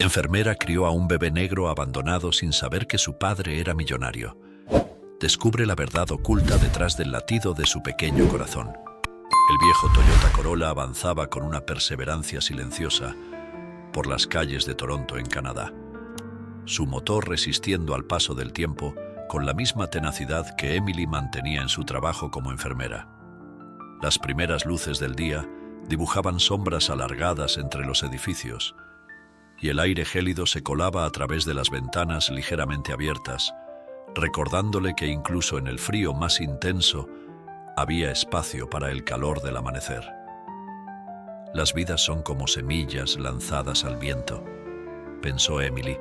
Enfermera crió a un bebé negro abandonado sin saber que su padre era millonario. Descubre la verdad oculta detrás del latido de su pequeño corazón. El viejo Toyota Corolla avanzaba con una perseverancia silenciosa por las calles de Toronto, en Canadá. Su motor resistiendo al paso del tiempo con la misma tenacidad que Emily mantenía en su trabajo como enfermera. Las primeras luces del día dibujaban sombras alargadas entre los edificios, y el aire gélido se colaba a través de las ventanas ligeramente abiertas, recordándole que incluso en el frío más intenso había espacio para el calor del amanecer. Las vidas son como semillas lanzadas al viento, pensó Emily,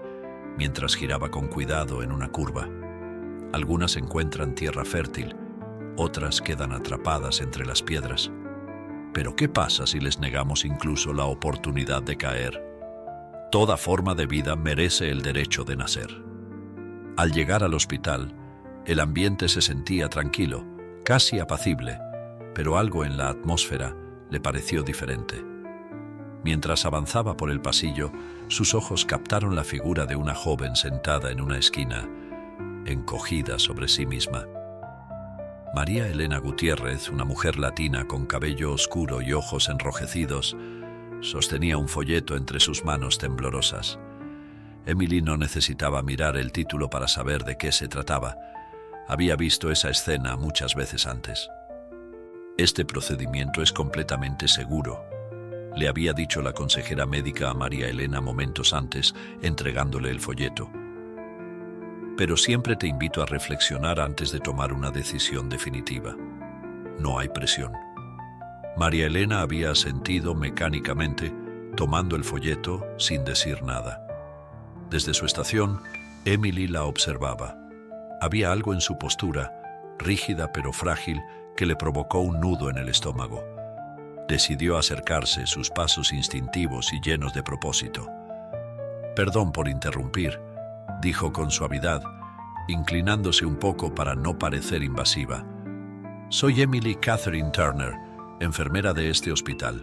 mientras giraba con cuidado en una curva. Algunas encuentran tierra fértil, otras quedan atrapadas entre las piedras. Pero ¿qué pasa si les negamos incluso la oportunidad de caer? Toda forma de vida merece el derecho de nacer. Al llegar al hospital, el ambiente se sentía tranquilo, casi apacible, pero algo en la atmósfera le pareció diferente. Mientras avanzaba por el pasillo, sus ojos captaron la figura de una joven sentada en una esquina, encogida sobre sí misma. María Elena Gutiérrez, una mujer latina con cabello oscuro y ojos enrojecidos, sostenía un folleto entre sus manos temblorosas. Emily no necesitaba mirar el título para saber de qué se trataba. Había visto esa escena muchas veces antes. Este procedimiento es completamente seguro, le había dicho la consejera médica a María Elena momentos antes, entregándole el folleto. Pero siempre te invito a reflexionar antes de tomar una decisión definitiva. No hay presión. María Elena había asentido mecánicamente, tomando el folleto sin decir nada. Desde su estación, Emily la observaba. Había algo en su postura, rígida pero frágil, que le provocó un nudo en el estómago. Decidió acercarse, sus pasos instintivos y llenos de propósito. «Perdón por interrumpir», dijo con suavidad, inclinándose un poco para no parecer invasiva. «Soy Emily Catherine Turner, enfermera de este hospital.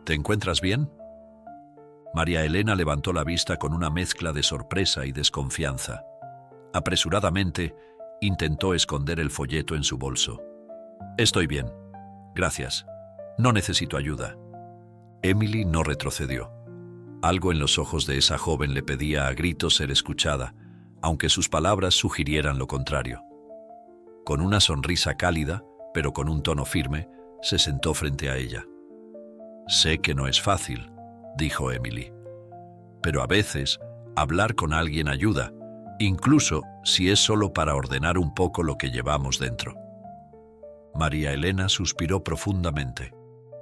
¿Te encuentras bien?» María Elena levantó la vista con una mezcla de sorpresa y desconfianza. Apresuradamente, intentó esconder el folleto en su bolso. «Estoy bien. Gracias. No necesito ayuda». Emily no retrocedió. Algo en los ojos de esa joven le pedía a gritos ser escuchada, aunque sus palabras sugirieran lo contrario. Con una sonrisa cálida, pero con un tono firme, se sentó frente a ella. «Sé que no es fácil», dijo Emily, «pero a veces hablar con alguien ayuda, incluso si es solo para ordenar un poco lo que llevamos dentro». María Elena suspiró profundamente,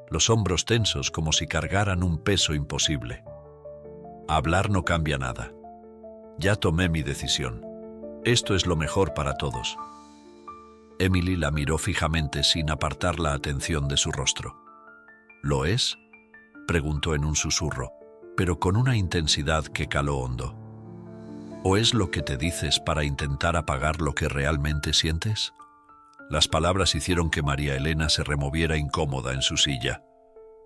los hombros tensos como si cargaran un peso imposible. «Hablar no cambia nada. Ya tomé mi decisión. Esto es lo mejor para todos». Emily la miró fijamente sin apartar la atención de su rostro. «¿Lo es?», preguntó en un susurro, pero con una intensidad que caló hondo. «¿O es lo que te dices para intentar apagar lo que realmente sientes?». Las palabras hicieron que María Elena se removiera incómoda en su silla.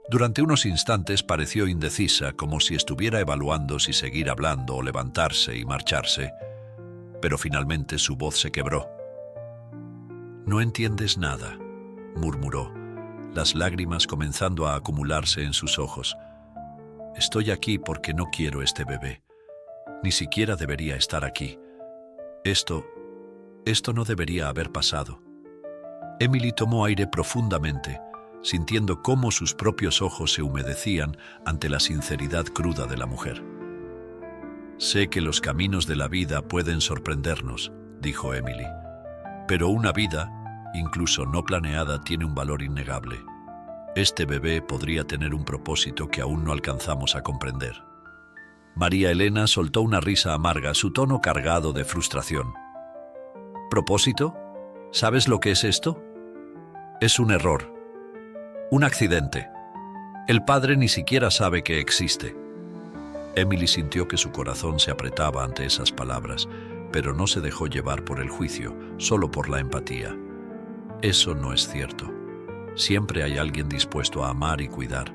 Durante unos instantes pareció indecisa, como si estuviera evaluando si seguir hablando o levantarse y marcharse, pero finalmente su voz se quebró. «No entiendes nada», murmuró, las lágrimas comenzando a acumularse en sus ojos. «Estoy aquí porque no quiero este bebé. Ni siquiera debería estar aquí. Esto no debería haber pasado». Emily tomó aire profundamente, sintiendo cómo sus propios ojos se humedecían ante la sinceridad cruda de la mujer. «Sé que los caminos de la vida pueden sorprendernos», dijo Emily, «pero una vida, incluso no planeada, tiene un valor innegable. Este bebé podría tener un propósito que aún no alcanzamos a comprender». María Elena soltó una risa amarga, su tono cargado de frustración. «¿Propósito? ¿Sabes lo que es esto? Es un error. Un accidente. El padre ni siquiera sabe que existe». Emily sintió que su corazón se apretaba ante esas palabras, pero no se dejó llevar por el juicio, solo por la empatía. «Eso no es cierto. Siempre hay alguien dispuesto a amar y cuidar.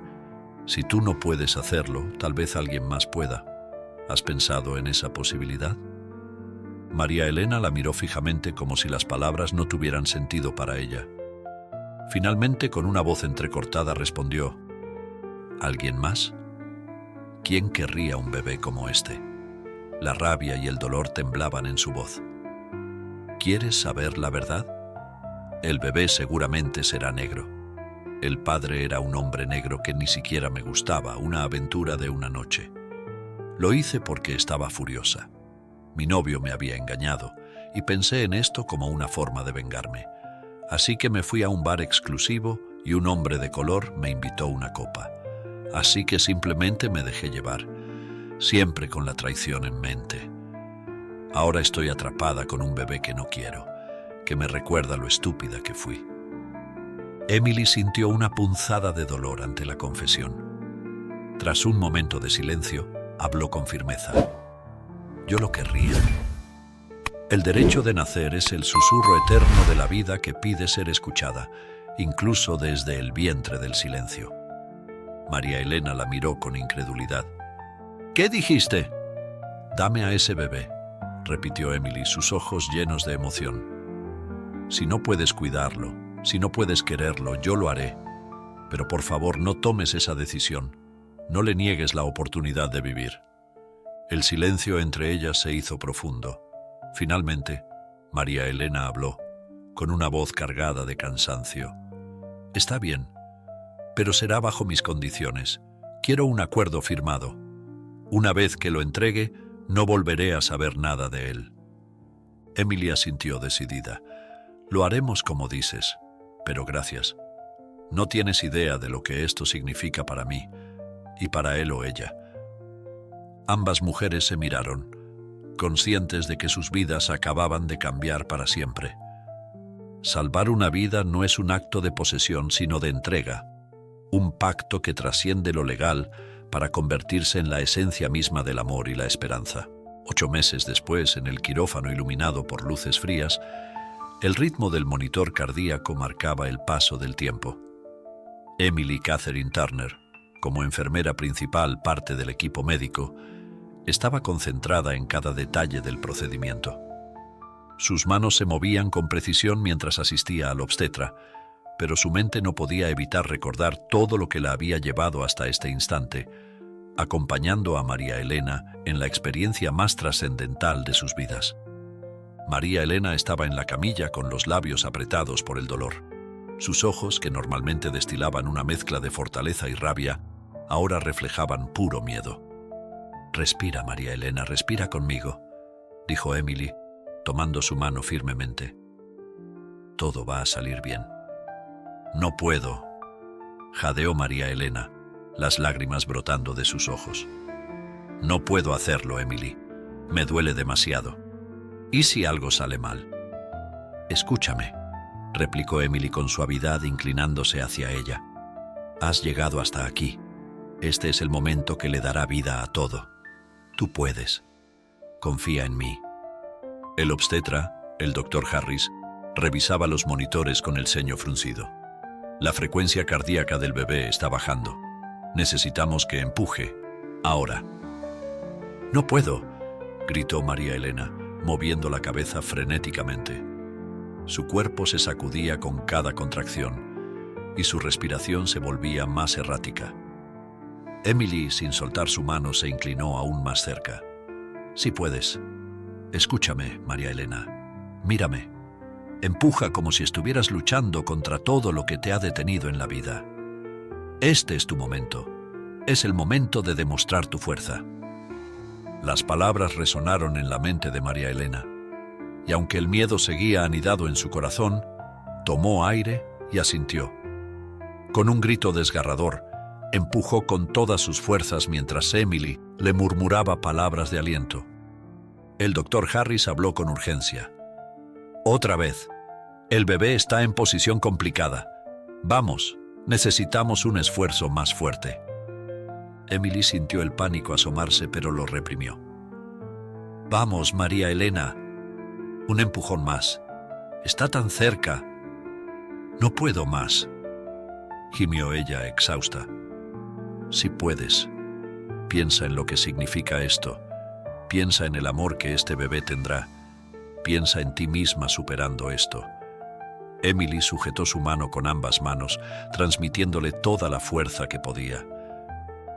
Si tú no puedes hacerlo, tal vez alguien más pueda». ¿Has pensado en esa posibilidad? María Elena la miró fijamente como si las palabras no tuvieran sentido para ella. Finalmente, con una voz entrecortada, respondió: ¿Alguien más? ¿Quién querría un bebé como este? La rabia y el dolor temblaban en su voz. ¿Quieres saber la verdad? El bebé seguramente será negro. El padre era un hombre negro que ni siquiera me gustaba, una aventura de una noche. Lo hice porque estaba furiosa. Mi novio me había engañado y pensé en esto como una forma de vengarme. Así que me fui a un bar exclusivo y un hombre de color me invitó una copa. Así que simplemente me dejé llevar, siempre con la traición en mente. Ahora estoy atrapada con un bebé que no quiero, que me recuerda lo estúpida que fui. Emily sintió una punzada de dolor ante la confesión. Tras un momento de silencio, habló con firmeza. Yo lo querría. El derecho de nacer es el susurro eterno de la vida que pide ser escuchada, incluso desde el vientre del silencio. María Elena la miró con incredulidad. ¿Qué dijiste? Dame a ese bebé, repitió Emily, sus ojos llenos de emoción. Si no puedes cuidarlo, si no puedes quererlo, yo lo haré. Pero por favor, no tomes esa decisión. No le niegues la oportunidad de vivir. El silencio entre ellas se hizo profundo. Finalmente, María Elena habló, con una voz cargada de cansancio. Está bien, pero será bajo mis condiciones. Quiero un acuerdo firmado. Una vez que lo entregue, no volveré a saber nada de él. Emily asintió decidida. Lo haremos como dices, pero gracias. No tienes idea de lo que esto significa para mí, y para él o ella. Ambas mujeres se miraron, conscientes de que sus vidas acababan de cambiar para siempre. Salvar una vida no es un acto de posesión, sino de entrega, un pacto que trasciende lo legal para convertirse en la esencia misma del amor y la esperanza. 8 meses después, en el quirófano iluminado por luces frías, el ritmo del monitor cardíaco marcaba el paso del tiempo. Emily Catherine Turner, como enfermera principal, parte del equipo médico, estaba concentrada en cada detalle del procedimiento. Sus manos se movían con precisión mientras asistía al obstetra, pero su mente no podía evitar recordar todo lo que la había llevado hasta este instante, acompañando a María Elena en la experiencia más trascendental de sus vidas. María Elena estaba en la camilla con los labios apretados por el dolor. Sus ojos, que normalmente destilaban una mezcla de fortaleza y rabia, ahora reflejaban puro miedo. «Respira, María Elena, respira conmigo», dijo Emily, tomando su mano firmemente. «Todo va a salir bien». «No puedo», jadeó María Elena, las lágrimas brotando de sus ojos. «No puedo hacerlo, Emily. Me duele demasiado. ¿Y si algo sale mal?» «Escúchame», replicó Emily con suavidad, inclinándose hacia ella. «Has llegado hasta aquí. Este es el momento que le dará vida a todo. Tú puedes. Confía en mí». El obstetra, el doctor Harris, revisaba los monitores con el ceño fruncido. «La frecuencia cardíaca del bebé está bajando. Necesitamos que empuje. Ahora». «No puedo», gritó María Elena, moviendo la cabeza frenéticamente. Su cuerpo se sacudía con cada contracción y su respiración se volvía más errática. Emily, sin soltar su mano, se inclinó aún más cerca. «Sí puedes. Escúchame, María Elena. Mírame. Empuja como si estuvieras luchando contra todo lo que te ha detenido en la vida. Este es tu momento. Es el momento de demostrar tu fuerza». Las palabras resonaron en la mente de María Elena, y aunque el miedo seguía anidado en su corazón, tomó aire y asintió. Con un grito desgarrador, empujó con todas sus fuerzas mientras Emily le murmuraba palabras de aliento. El doctor Harris habló con urgencia. «Otra vez. El bebé está en posición complicada. Vamos, necesitamos un esfuerzo más fuerte». Emily sintió el pánico asomarse, pero lo reprimió. «Vamos, María Elena. Un empujón más. Está tan cerca». «No puedo más», gimió ella exhausta. «Sí puedes. Piensa en lo que significa esto. Piensa en el amor que este bebé tendrá. Piensa en ti misma superando esto. Emily sujetó su mano con ambas manos, transmitiéndole toda la fuerza que podía.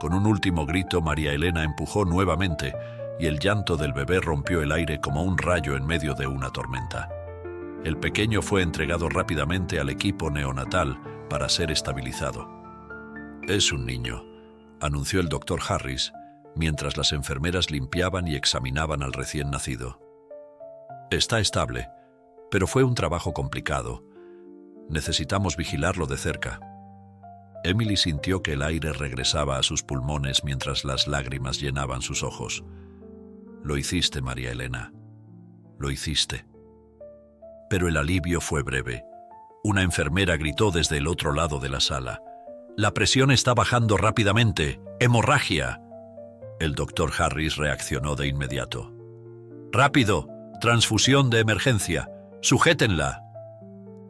Con un último grito, María Elena empujó nuevamente y el llanto del bebé rompió el aire como un rayo en medio de una tormenta. El pequeño fue entregado rápidamente al equipo neonatal para ser estabilizado. «Es un niño», anunció el doctor Harris, mientras las enfermeras limpiaban y examinaban al recién nacido. «Está estable, pero fue un trabajo complicado. Necesitamos vigilarlo de cerca». Emily sintió que el aire regresaba a sus pulmones mientras las lágrimas llenaban sus ojos. «Lo hiciste, María Elena. Lo hiciste». Pero el alivio fue breve. Una enfermera gritó desde el otro lado de la sala. «La presión está bajando rápidamente. ¡Hemorragia!». El doctor Harris reaccionó de inmediato. «¡Rápido! Transfusión de emergencia. ¡Sujétenla!».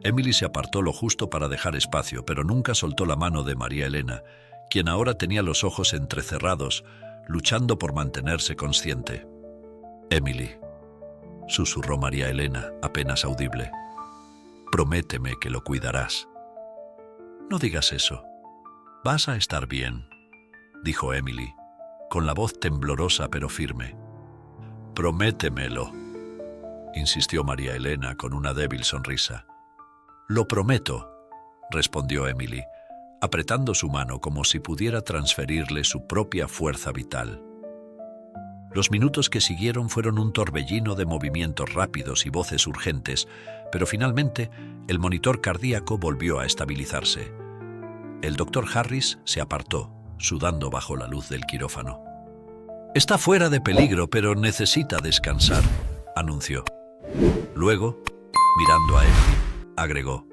Emily se apartó lo justo para dejar espacio, pero nunca soltó la mano de María Elena, quien ahora tenía los ojos entrecerrados, luchando por mantenerse consciente. «Emily», susurró María Elena, apenas audible. «Prométeme que lo cuidarás». «No digas eso. Vas a estar bien», dijo Emily, con la voz temblorosa pero firme. «Prométemelo», insistió María Elena con una débil sonrisa. «Lo prometo», respondió Emily, apretando su mano como si pudiera transferirle su propia fuerza vital. Los minutos que siguieron fueron un torbellino de movimientos rápidos y voces urgentes, pero finalmente el monitor cardíaco volvió a estabilizarse. El doctor Harris se apartó, sudando bajo la luz del quirófano. «Está fuera de peligro, pero necesita descansar», anunció. Luego, mirando a Emily, agregó: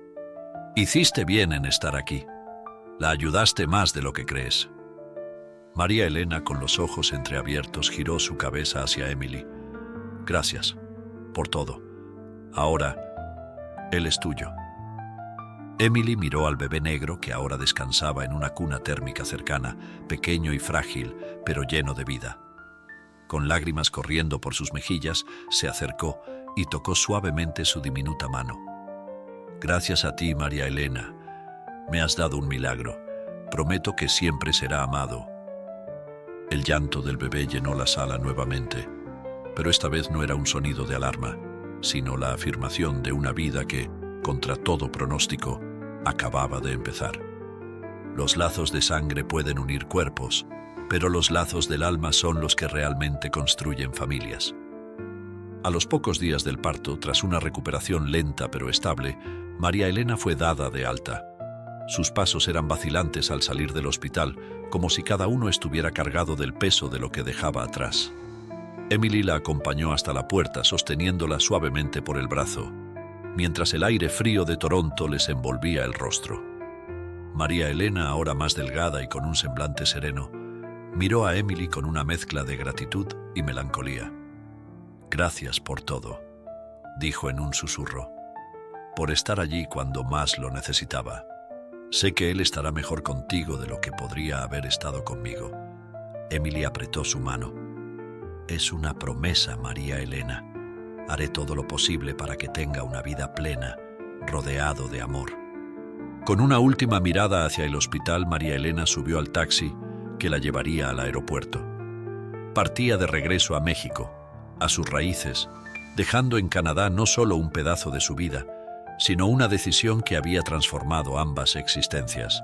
«Hiciste bien en estar aquí. La ayudaste más de lo que crees». María Elena, con los ojos entreabiertos, giró su cabeza hacia Emily. «Gracias por todo. Ahora, él es tuyo». Emily miró al bebé negro que ahora descansaba en una cuna térmica cercana, pequeño y frágil, pero lleno de vida. Con lágrimas corriendo por sus mejillas, se acercó y tocó suavemente su diminuta mano. «Gracias a ti, María Elena. Me has dado un milagro. Prometo que siempre será amado». El llanto del bebé llenó la sala nuevamente, pero esta vez no era un sonido de alarma, sino la afirmación de una vida que, contra todo pronóstico, acababa de empezar. Los lazos de sangre pueden unir cuerpos, pero los lazos del alma son los que realmente construyen familias. A los pocos días del parto, tras una recuperación lenta pero estable, María Elena fue dada de alta. Sus pasos eran vacilantes al salir del hospital, como si cada uno estuviera cargado del peso de lo que dejaba atrás. Emily la acompañó hasta la puerta, sosteniéndola suavemente por el brazo, mientras el aire frío de Toronto les envolvía el rostro. María Elena, ahora más delgada y con un semblante sereno, miró a Emily con una mezcla de gratitud y melancolía. «Gracias por todo», dijo en un susurro, «por estar allí cuando más lo necesitaba. Sé que él estará mejor contigo de lo que podría haber estado conmigo». Emily apretó su mano. «Es una promesa, María Elena. Haré todo lo posible para que tenga una vida plena, rodeado de amor». Con una última mirada hacia el hospital, María Elena subió al taxi que la llevaría al aeropuerto. Partía de regreso a México, a sus raíces, dejando en Canadá no solo un pedazo de su vida, sino una decisión que había transformado ambas existencias.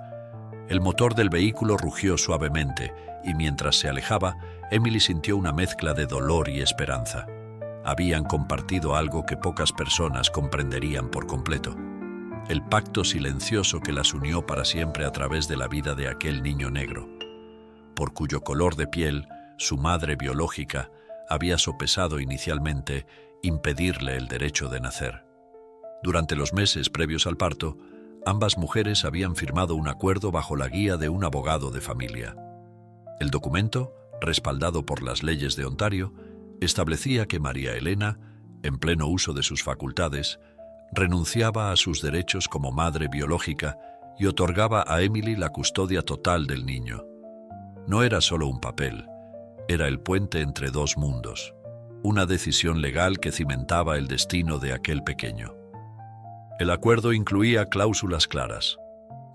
El motor del vehículo rugió suavemente y mientras se alejaba, Emily sintió una mezcla de dolor y esperanza. Habían compartido algo que pocas personas comprenderían por completo: el pacto silencioso que las unió para siempre a través de la vida de aquel niño negro, por cuyo color de piel su madre biológica había sopesado inicialmente impedirle el derecho de nacer. Durante los meses previos al parto, ambas mujeres habían firmado un acuerdo bajo la guía de un abogado de familia. El documento, respaldado por las leyes de Ontario, establecía que María Elena, en pleno uso de sus facultades, renunciaba a sus derechos como madre biológica y otorgaba a Emily la custodia total del niño. No era solo un papel, era el puente entre dos mundos. una decisión legal que cimentaba el destino de aquel pequeño. El acuerdo incluía cláusulas claras.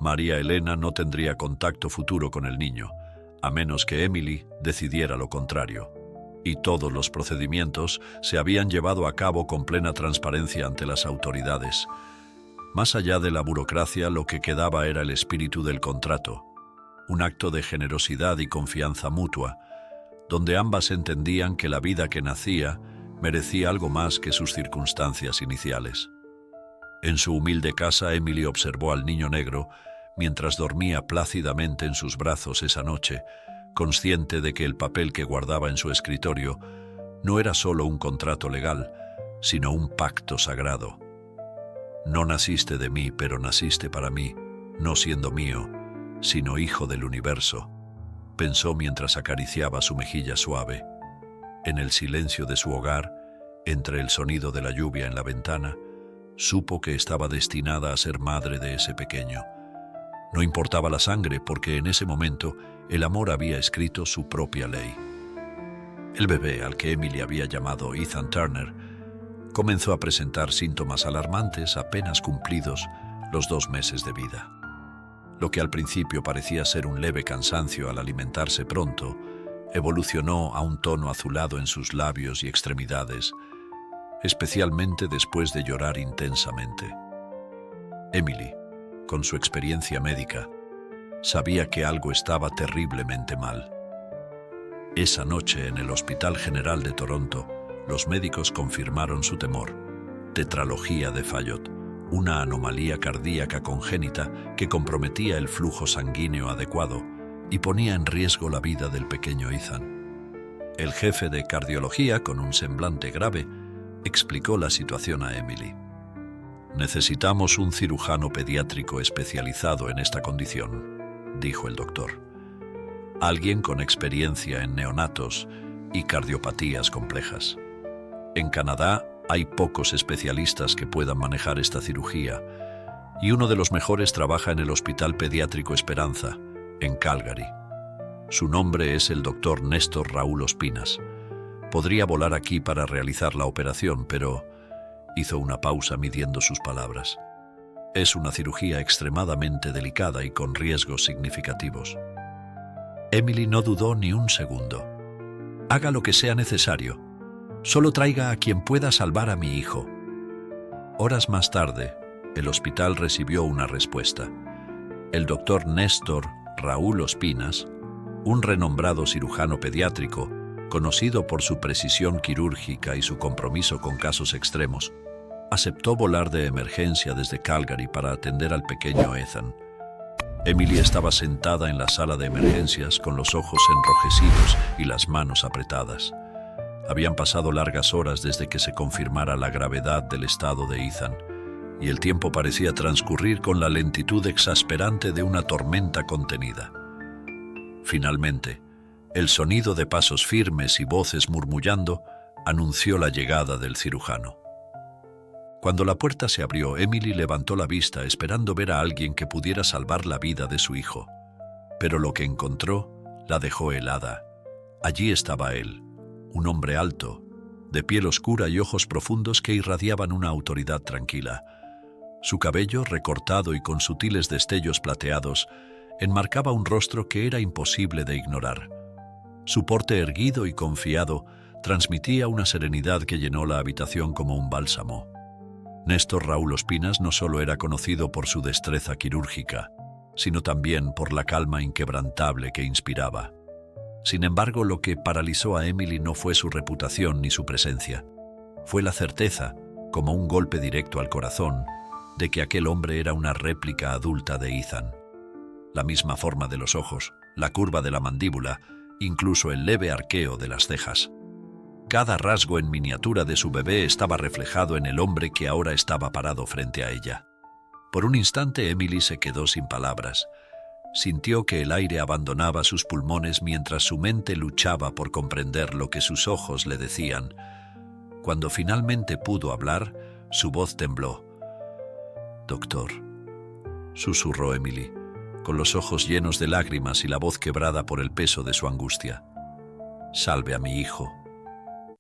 María Elena no tendría contacto futuro con el niño, a menos que Emily decidiera lo contrario. Y todos los procedimientos se habían llevado a cabo con plena transparencia ante las autoridades. Más allá de la burocracia, lo que quedaba era el espíritu del contrato, un acto de generosidad y confianza mutua, donde ambas entendían que la vida que nacía merecía algo más que sus circunstancias iniciales. En su humilde casa, Emily observó al niño negro mientras dormía plácidamente en sus brazos esa noche, consciente de que el papel que guardaba en su escritorio no era solo un contrato legal, sino un pacto sagrado. No naciste de mí, pero naciste para mí, no siendo mío, sino hijo del universo, pensó mientras acariciaba su mejilla suave. En el silencio de su hogar, entre el sonido de la lluvia en la ventana, supo que estaba destinada a ser madre de ese pequeño. No importaba la sangre, porque en ese momento el amor había escrito su propia ley. El bebé, al que Emily había llamado Ethan Turner, comenzó a presentar síntomas alarmantes apenas cumplidos los 2 meses de vida. Lo que al principio parecía ser un leve cansancio al alimentarse pronto, evolucionó a un tono azulado en sus labios y extremidades, especialmente después de llorar intensamente. Emily, con su experiencia médica, sabía que algo estaba terriblemente mal. Esa noche, en el Hospital General de Toronto, los médicos confirmaron su temor: tetralogía de Fallot, una anomalía cardíaca congénita que comprometía el flujo sanguíneo adecuado y ponía en riesgo la vida del pequeño Ethan. El jefe de cardiología, con un semblante grave, explicó la situación a Emily. «Necesitamos un cirujano pediátrico especializado en esta condición», dijo el doctor. «Alguien con experiencia en neonatos y cardiopatías complejas. En Canadá hay pocos especialistas que puedan manejar esta cirugía, y uno de los mejores trabaja en el Hospital Pediátrico Esperanza, en Calgary. Su nombre es el doctor Néstor Raúl Ospinas. Podría volar aquí para realizar la operación, pero…» hizo una pausa midiendo sus palabras. «Es una cirugía extremadamente delicada y con riesgos significativos». Emily no dudó ni un segundo. «Haga lo que sea necesario. Solo traiga a quien pueda salvar a mi hijo». Horas más tarde, el hospital recibió una respuesta. El doctor Néstor Raúl Ospinas, un renombrado cirujano pediátrico, conocido por su precisión quirúrgica y su compromiso con casos extremos, aceptó volar de emergencia desde Calgary para atender al pequeño Ethan. Emily estaba sentada en la sala de emergencias con los ojos enrojecidos y las manos apretadas. Habían pasado largas horas desde que se confirmara la gravedad del estado de Ethan, y el tiempo parecía transcurrir con la lentitud exasperante de una tormenta contenida. Finalmente, el sonido de pasos firmes y voces murmullando anunció la llegada del cirujano. Cuando la puerta se abrió, Emily levantó la vista esperando ver a alguien que pudiera salvar la vida de su hijo. Pero lo que encontró la dejó helada. Allí estaba él, un hombre alto, de piel oscura y ojos profundos que irradiaban una autoridad tranquila. Su cabello, recortado y con sutiles destellos plateados, enmarcaba un rostro que era imposible de ignorar. Su porte erguido y confiado transmitía una serenidad que llenó la habitación como un bálsamo. Néstor Raúl Ospinas no solo era conocido por su destreza quirúrgica, sino también por la calma inquebrantable que inspiraba. Sin embargo, lo que paralizó a Emily no fue su reputación ni su presencia. Fue la certeza, como un golpe directo al corazón, de que aquel hombre era una réplica adulta de Ethan. La misma forma de los ojos, la curva de la mandíbula, incluso el leve arqueo de las cejas. Cada rasgo en miniatura de su bebé estaba reflejado en el hombre que ahora estaba parado frente a ella. Por un instante Emily se quedó sin palabras. Sintió que el aire abandonaba sus pulmones mientras su mente luchaba por comprender lo que sus ojos le decían. Cuando finalmente pudo hablar, su voz tembló. «Doctor», susurró Emily, con los ojos llenos de lágrimas y la voz quebrada por el peso de su angustia. «Salve a mi hijo».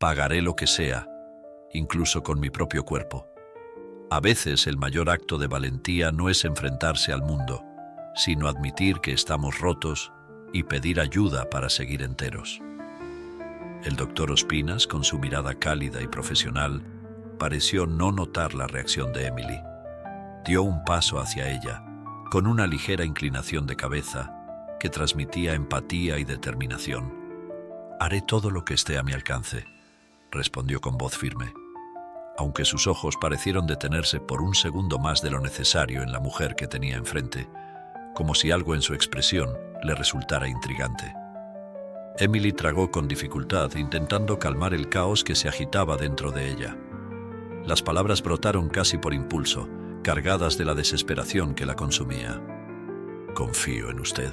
Pagaré lo que sea, incluso con mi propio cuerpo. A veces el mayor acto de valentía no es enfrentarse al mundo, sino admitir que estamos rotos y pedir ayuda para seguir enteros. El doctor Ospinas, con su mirada cálida y profesional, pareció no notar la reacción de Emily. Dio un paso hacia ella, con una ligera inclinación de cabeza que transmitía empatía y determinación. «Haré todo lo que esté a mi alcance», respondió con voz firme, aunque sus ojos parecieron detenerse por un segundo más de lo necesario en la mujer que tenía enfrente, como si algo en su expresión le resultara intrigante. Emily tragó con dificultad, intentando calmar el caos que se agitaba dentro de ella. Las palabras brotaron casi por impulso, cargadas de la desesperación que la consumía. «Confío en usted».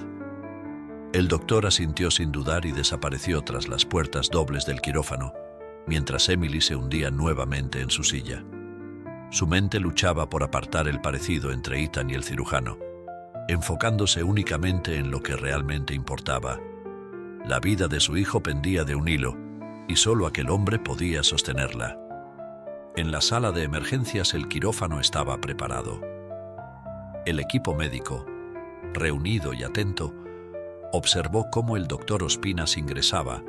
El doctor asintió sin dudar y desapareció tras las puertas dobles del quirófano, mientras Emily se hundía nuevamente en su silla. Su mente luchaba por apartar el parecido entre Ethan y el cirujano, enfocándose únicamente en lo que realmente importaba. La vida de su hijo pendía de un hilo, y solo aquel hombre podía sostenerla. En la sala de emergencias el quirófano estaba preparado. El equipo médico, reunido y atento, observó cómo el doctor Ospinas ingresaba,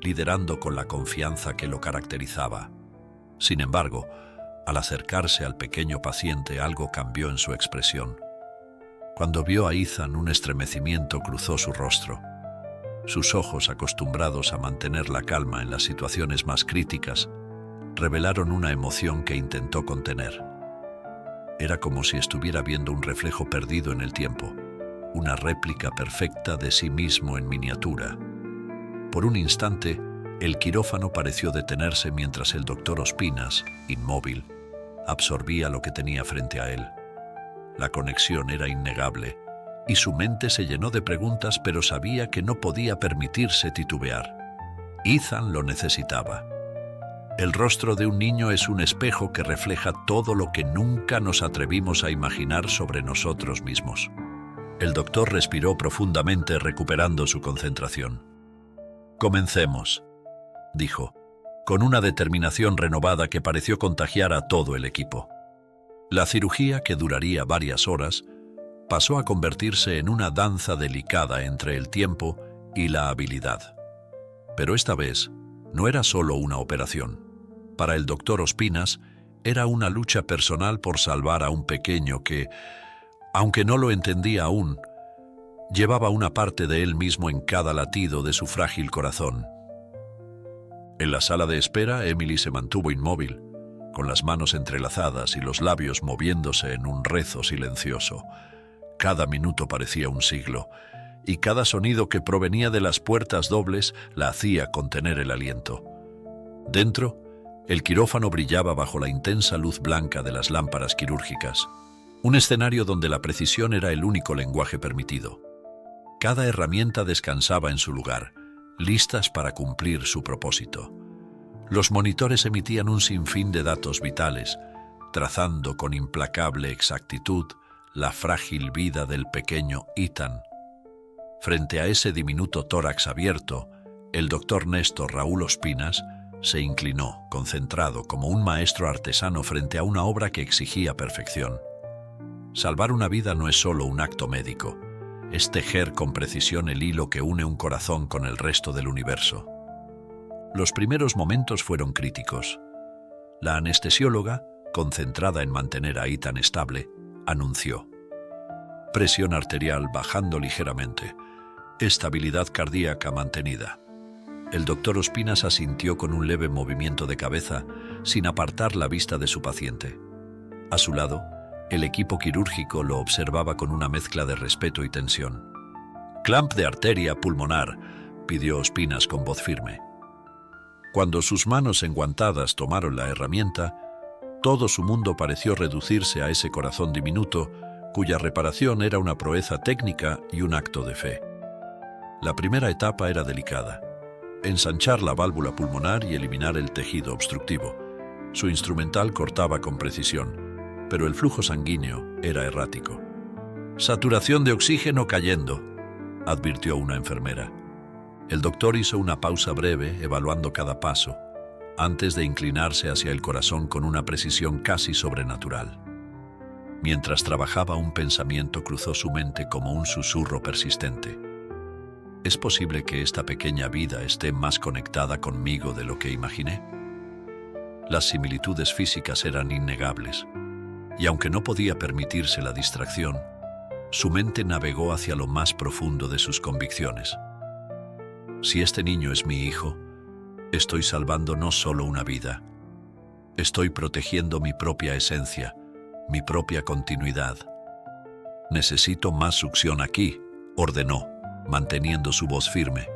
liderando con la confianza que lo caracterizaba. Sin embargo, al acercarse al pequeño paciente, algo cambió en su expresión. Cuando vio a Ethan, un estremecimiento cruzó su rostro. Sus ojos, acostumbrados a mantener la calma en las situaciones más críticas, revelaron una emoción que intentó contener. Era como si estuviera viendo un reflejo perdido en el tiempo, una réplica perfecta de sí mismo en miniatura. Por un instante, el quirófano pareció detenerse mientras el doctor Ospinas, inmóvil, absorbía lo que tenía frente a él. La conexión era innegable, y su mente se llenó de preguntas, pero sabía que no podía permitirse titubear. Ethan lo necesitaba. El rostro de un niño es un espejo que refleja todo lo que nunca nos atrevimos a imaginar sobre nosotros mismos. El doctor respiró profundamente, recuperando su concentración. «Comencemos», dijo, con una determinación renovada que pareció contagiar a todo el equipo. La cirugía, que duraría varias horas, pasó a convertirse en una danza delicada entre el tiempo y la habilidad. Pero esta vez no era solo una operación. Para el doctor Ospinas, era una lucha personal por salvar a un pequeño que, aunque no lo entendía aún, llevaba una parte de él mismo en cada latido de su frágil corazón. En la sala de espera, Emily se mantuvo inmóvil, con las manos entrelazadas y los labios moviéndose en un rezo silencioso. Cada minuto parecía un siglo, y cada sonido que provenía de las puertas dobles la hacía contener el aliento. Dentro, el quirófano brillaba bajo la intensa luz blanca de las lámparas quirúrgicas, un escenario donde la precisión era el único lenguaje permitido. Cada herramienta descansaba en su lugar, listas para cumplir su propósito. Los monitores emitían un sinfín de datos vitales, trazando con implacable exactitud la frágil vida del pequeño Ethan. Frente a ese diminuto tórax abierto, el doctor Néstor Raúl Ospinas se inclinó, concentrado como un maestro artesano frente a una obra que exigía perfección. Salvar una vida no es solo un acto médico, es tejer con precisión el hilo que une un corazón con el resto del universo. Los primeros momentos fueron críticos. La anestesióloga, concentrada en mantener a Ethan estable, anunció: presión arterial bajando ligeramente, estabilidad cardíaca mantenida. El doctor Ospinas asintió con un leve movimiento de cabeza, sin apartar la vista de su paciente. A su lado, el equipo quirúrgico lo observaba con una mezcla de respeto y tensión. «Clamp de arteria pulmonar», pidió Ospinas con voz firme. Cuando sus manos enguantadas tomaron la herramienta, todo su mundo pareció reducirse a ese corazón diminuto, cuya reparación era una proeza técnica y un acto de fe. La primera etapa era delicada: ensanchar la válvula pulmonar y eliminar el tejido obstructivo. Su instrumental cortaba con precisión, pero el flujo sanguíneo era errático. «Saturación de oxígeno cayendo», advirtió una enfermera. El doctor hizo una pausa breve, evaluando cada paso, antes de inclinarse hacia el corazón con una precisión casi sobrenatural. Mientras trabajaba, un pensamiento cruzó su mente como un susurro persistente. ¿Es posible que esta pequeña vida esté más conectada conmigo de lo que imaginé? Las similitudes físicas eran innegables, y aunque no podía permitirse la distracción, su mente navegó hacia lo más profundo de sus convicciones. Si este niño es mi hijo, estoy salvando no solo una vida, estoy protegiendo mi propia esencia, mi propia continuidad. Necesito más succión aquí, ordenó, manteniendo su voz firme.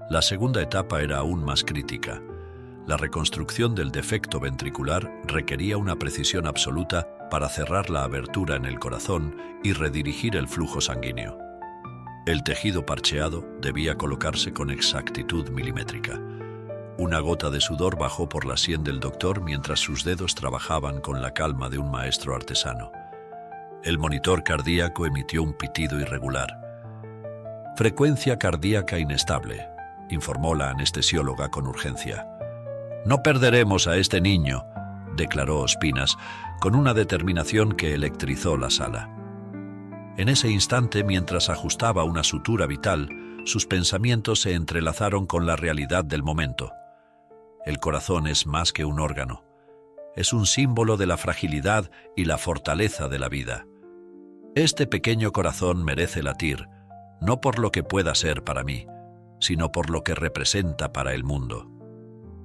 La segunda etapa era aún más crítica. La reconstrucción del defecto ventricular requería una precisión absoluta para cerrar la abertura en el corazón y redirigir el flujo sanguíneo. El tejido parcheado debía colocarse con exactitud milimétrica. Una gota de sudor bajó por la sien del doctor mientras sus dedos trabajaban con la calma de un maestro artesano. El monitor cardíaco emitió un pitido irregular. «Frecuencia cardíaca inestable», informó la anestesióloga con urgencia. «No perderemos a este niño», declaró Ospinas, con una determinación que electrizó la sala. En ese instante, mientras ajustaba una sutura vital, sus pensamientos se entrelazaron con la realidad del momento. El corazón es más que un órgano. Es un símbolo de la fragilidad y la fortaleza de la vida. Este pequeño corazón merece latir, no por lo que pueda ser para mí, sino por lo que representa para el mundo.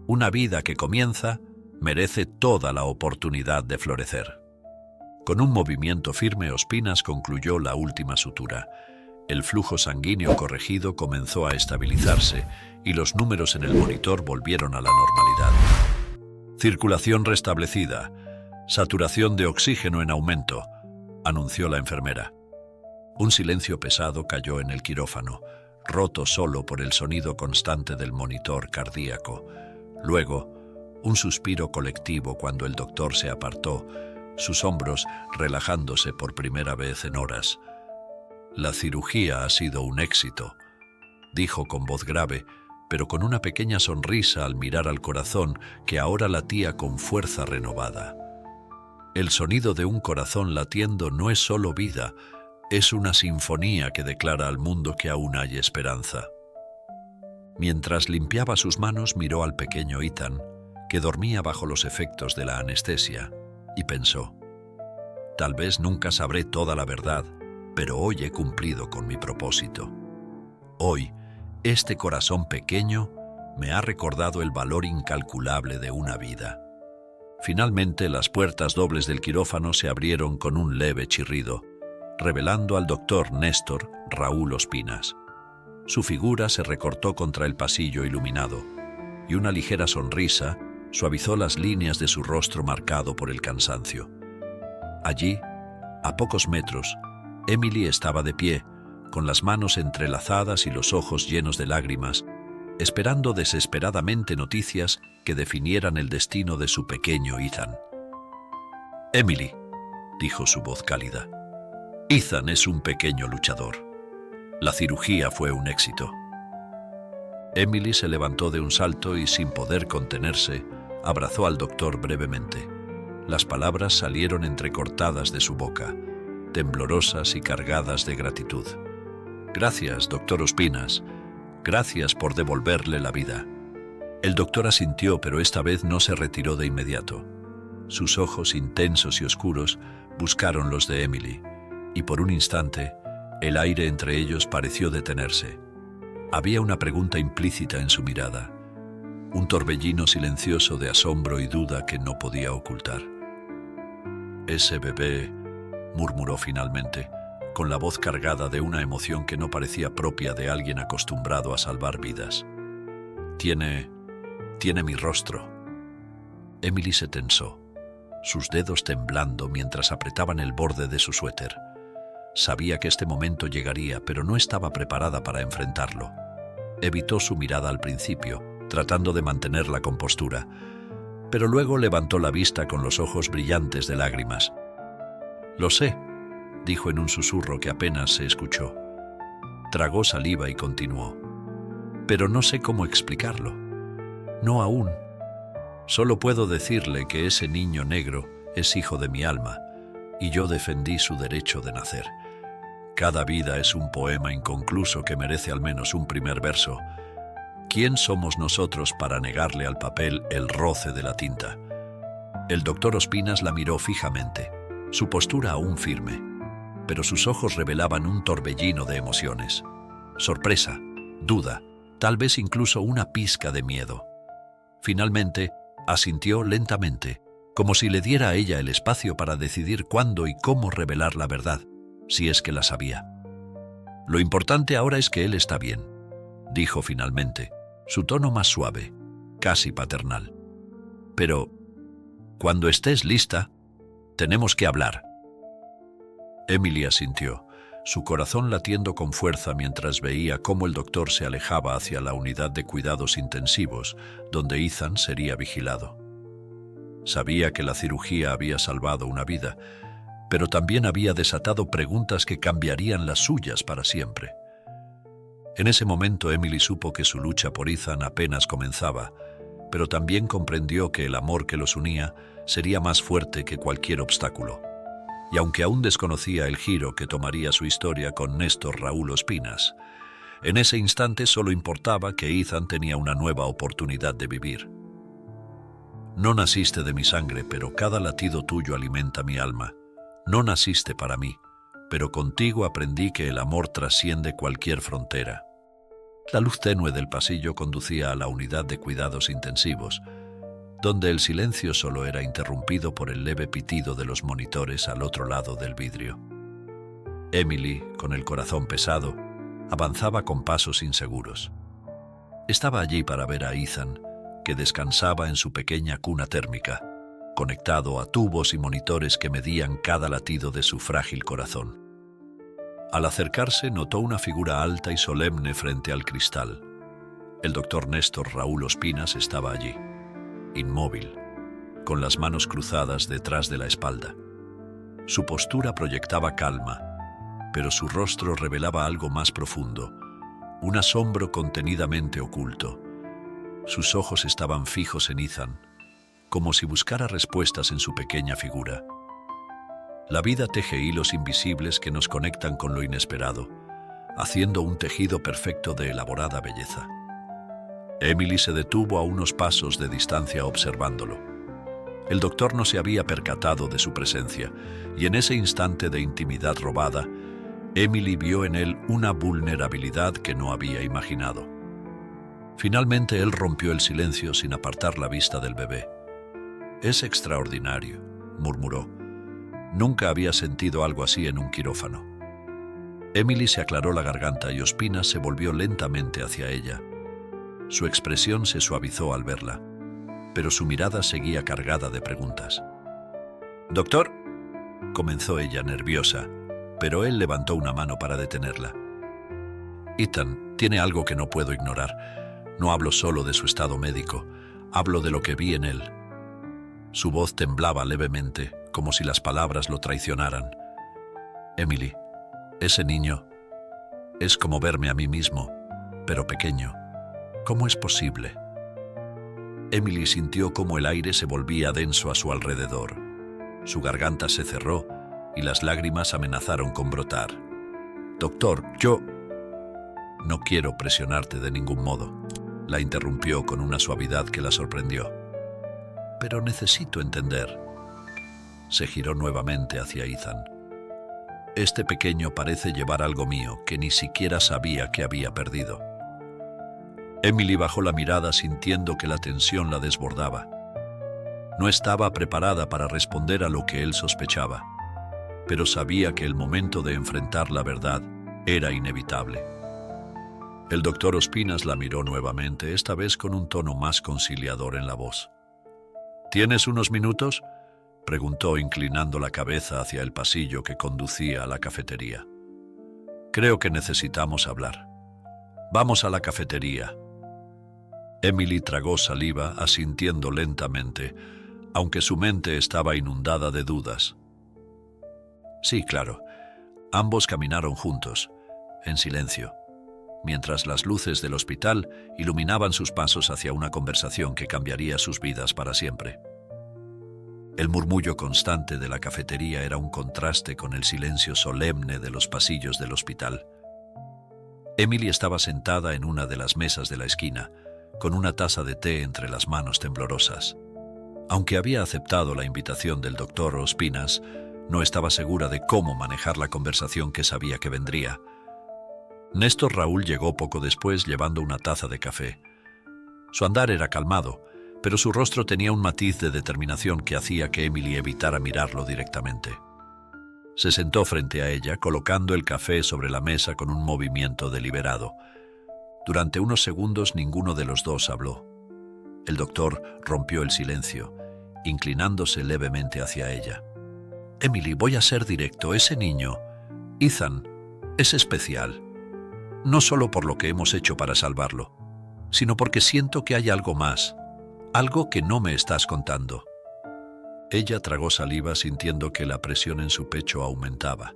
Una vida que comienza merece toda la oportunidad de florecer. Con un movimiento firme, Ospinas concluyó la última sutura. El flujo sanguíneo corregido comenzó a estabilizarse y los números en el monitor volvieron a la normalidad. «Circulación restablecida. Saturación de oxígeno en aumento», anunció la enfermera. Un silencio pesado cayó en el quirófano, roto solo por el sonido constante del monitor cardíaco. Luego, un suspiro colectivo cuando el doctor se apartó, sus hombros relajándose por primera vez en horas. «La cirugía ha sido un éxito», dijo con voz grave, pero con una pequeña sonrisa al mirar al corazón que ahora latía con fuerza renovada. El sonido de un corazón latiendo no es solo vida, es una sinfonía que declara al mundo que aún hay esperanza. Mientras limpiaba sus manos, miró al pequeño Ethan, que dormía bajo los efectos de la anestesia, y pensó: «Tal vez nunca sabré toda la verdad, pero hoy he cumplido con mi propósito. Hoy, este corazón pequeño me ha recordado el valor incalculable de una vida». Finalmente, las puertas dobles del quirófano se abrieron con un leve chirrido, revelando al doctor Néstor Raúl Ospinas. Su figura se recortó contra el pasillo iluminado, y una ligera sonrisa suavizó las líneas de su rostro marcado por el cansancio. Allí, a pocos metros, Emily estaba de pie, con las manos entrelazadas y los ojos llenos de lágrimas, esperando desesperadamente noticias que definieran el destino de su pequeño Ethan. «Emily», dijo su voz cálida, «Ethan es un pequeño luchador. La cirugía fue un éxito». Emily se levantó de un salto y, sin poder contenerse, abrazó al doctor brevemente. Las palabras salieron entrecortadas de su boca, temblorosas y cargadas de gratitud. «Gracias, doctor Ospinas. Gracias por devolverle la vida». El doctor asintió, pero esta vez no se retiró de inmediato. Sus ojos intensos y oscuros buscaron los de Emily, y por un instante, el aire entre ellos pareció detenerse. Había una pregunta implícita en su mirada, un torbellino silencioso de asombro y duda que no podía ocultar. «Ese bebé», murmuró finalmente, con la voz cargada de una emoción que no parecía propia de alguien acostumbrado a salvar vidas. Tiene mi rostro». Emily se tensó, sus dedos temblando mientras apretaban el borde de su suéter. Sabía que este momento llegaría, pero no estaba preparada para enfrentarlo. Evitó su mirada al principio, tratando de mantener la compostura, pero luego levantó la vista con los ojos brillantes de lágrimas. «Lo sé», dijo en un susurro que apenas se escuchó. Tragó saliva y continuó. «Pero no sé cómo explicarlo. No aún. Solo puedo decirle que ese niño negro es hijo de mi alma, y yo defendí su derecho de nacer. Cada vida es un poema inconcluso que merece al menos un primer verso. ¿Quién somos nosotros para negarle al papel el roce de la tinta? El doctor Ospinas la miró fijamente, su postura aún firme, pero sus ojos revelaban un torbellino de emociones. Sorpresa, duda, tal vez incluso una pizca de miedo. Finalmente, asintió lentamente, como si le diera a ella el espacio para decidir cuándo y cómo revelar la verdad, si es que la sabía. Lo importante ahora es que él está bien, dijo finalmente, su tono más suave, casi paternal. Pero, cuando estés lista, tenemos que hablar. Emily asintió, su corazón latiendo con fuerza mientras veía cómo el doctor se alejaba hacia la unidad de cuidados intensivos, donde Ethan sería vigilado. Sabía que la cirugía había salvado una vida, pero también había desatado preguntas que cambiarían las suyas para siempre. En ese momento Emily supo que su lucha por Ethan apenas comenzaba, pero también comprendió que el amor que los unía sería más fuerte que cualquier obstáculo. Y aunque aún desconocía el giro que tomaría su historia con Néstor Raúl Ospinas, en ese instante solo importaba que Ethan tenía una nueva oportunidad de vivir. No naciste de mi sangre, pero cada latido tuyo alimenta mi alma. No naciste para mí, pero contigo aprendí que el amor trasciende cualquier frontera. La luz tenue del pasillo conducía a la unidad de cuidados intensivos, donde el silencio solo era interrumpido por el leve pitido de los monitores al otro lado del vidrio. Emily, con el corazón pesado, avanzaba con pasos inseguros. Estaba allí para ver a Ethan, que descansaba en su pequeña cuna térmica, conectado a tubos y monitores que medían cada latido de su frágil corazón. Al acercarse, notó una figura alta y solemne frente al cristal. El doctor Néstor Raúl Ospinas estaba allí, inmóvil, con las manos cruzadas detrás de la espalda. Su postura proyectaba calma, pero su rostro revelaba algo más profundo, un asombro contenidamente oculto. Sus ojos estaban fijos en Ethan, como si buscara respuestas en su pequeña figura. La vida teje hilos invisibles que nos conectan con lo inesperado, haciendo un tejido perfecto de elaborada belleza. Emily se detuvo a unos pasos de distancia observándolo. El doctor no se había percatado de su presencia, y en ese instante de intimidad robada, Emily vio en él una vulnerabilidad que no había imaginado. Finalmente él rompió el silencio sin apartar la vista del bebé. «Es extraordinario», murmuró. Nunca había sentido algo así en un quirófano. Emily se aclaró la garganta y Ospinas se volvió lentamente hacia ella. Su expresión se suavizó al verla, pero su mirada seguía cargada de preguntas. «Doctor», comenzó ella nerviosa, pero él levantó una mano para detenerla. «Ethan tiene algo que no puedo ignorar. No hablo solo de su estado médico, hablo de lo que vi en él». Su voz temblaba levemente, como si las palabras lo traicionaran. «Emily, ese niño es como verme a mí mismo, pero pequeño. ¿Cómo es posible?» Emily sintió cómo el aire se volvía denso a su alrededor. Su garganta se cerró y las lágrimas amenazaron con brotar. «Doctor, yo...» «No quiero presionarte de ningún modo», la interrumpió con una suavidad que la sorprendió. «Pero necesito entender». Se giró nuevamente hacia Ethan. «Este pequeño parece llevar algo mío que ni siquiera sabía que había perdido». Emily bajó la mirada sintiendo que la tensión la desbordaba. No estaba preparada para responder a lo que él sospechaba, pero sabía que el momento de enfrentar la verdad era inevitable. El doctor Ospinas la miró nuevamente, esta vez con un tono más conciliador en la voz. «¿Tienes unos minutos?», preguntó inclinando la cabeza hacia el pasillo que conducía a la cafetería. «Creo que necesitamos hablar. Vamos a la cafetería». Emily tragó saliva, asintiendo lentamente, aunque su mente estaba inundada de dudas. Sí, claro. Ambos caminaron juntos, en silencio. mientras las luces del hospital iluminaban sus pasos hacia una conversación que cambiaría sus vidas para siempre. El murmullo constante de la cafetería era un contraste con el silencio solemne de los pasillos del hospital. Emily estaba sentada en una de las mesas de la esquina, con una taza de té entre las manos temblorosas. Aunque había aceptado la invitación del doctor Ospinas, no estaba segura de cómo manejar la conversación que sabía que vendría. Néstor Raúl llegó poco después llevando una taza de café. Su andar era calmado, pero su rostro tenía un matiz de determinación que hacía que Emily evitara mirarlo directamente. Se sentó frente a ella, colocando el café sobre la mesa con un movimiento deliberado. Durante unos segundos ninguno de los dos habló. El doctor rompió el silencio, inclinándose levemente hacia ella. «Emily, voy a ser directo. Ese niño, Ethan, es especial. No solo por lo que hemos hecho para salvarlo, sino porque siento que hay algo más, algo que no me estás contando». Ella tragó saliva sintiendo que la presión en su pecho aumentaba.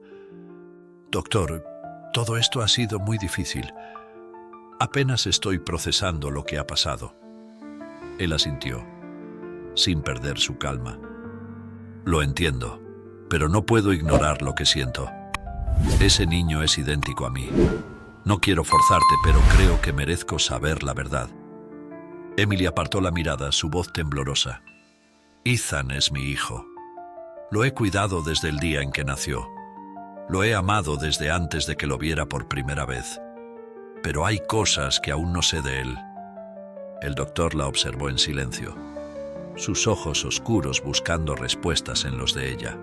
«Doctor, todo esto ha sido muy difícil. Apenas estoy procesando lo que ha pasado». Él asintió, sin perder su calma. «Lo entiendo, pero no puedo ignorar lo que siento. Ese niño es idéntico a mí. No quiero forzarte, pero creo que merezco saber la verdad». Emily apartó la mirada, su voz temblorosa. «Ethan es mi hijo. Lo he cuidado desde el día en que nació. Lo he amado desde antes de que lo viera por primera vez. Pero hay cosas que aún no sé de él». El doctor la observó en silencio, sus ojos oscuros buscando respuestas en los de ella.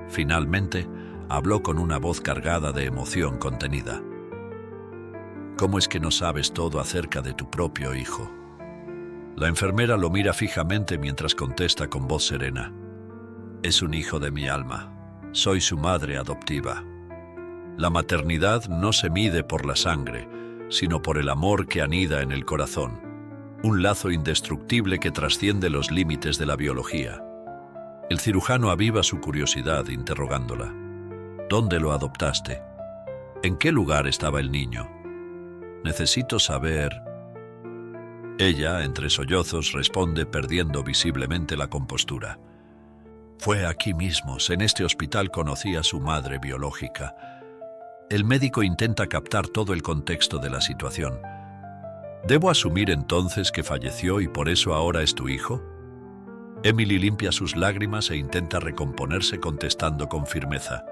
Finalmente, habló con una voz cargada de emoción contenida. «¿Cómo es que no sabes todo acerca de tu propio hijo?». La enfermera lo mira fijamente mientras contesta con voz serena. «Es un hijo de mi alma. Soy su madre adoptiva. La maternidad no se mide por la sangre, sino por el amor que anida en el corazón. Un lazo indestructible que trasciende los límites de la biología». El cirujano aviva su curiosidad interrogándola. «¿Dónde lo adoptaste? ¿En qué lugar estaba el niño? Necesito saber». Ella, entre sollozos, responde perdiendo visiblemente la compostura. «Fue aquí mismo, en este hospital conocí a su madre biológica». El médico intenta captar todo el contexto de la situación. «¿Debo asumir entonces que falleció y por eso ahora es tu hijo?». Emily limpia sus lágrimas e intenta recomponerse contestando con firmeza.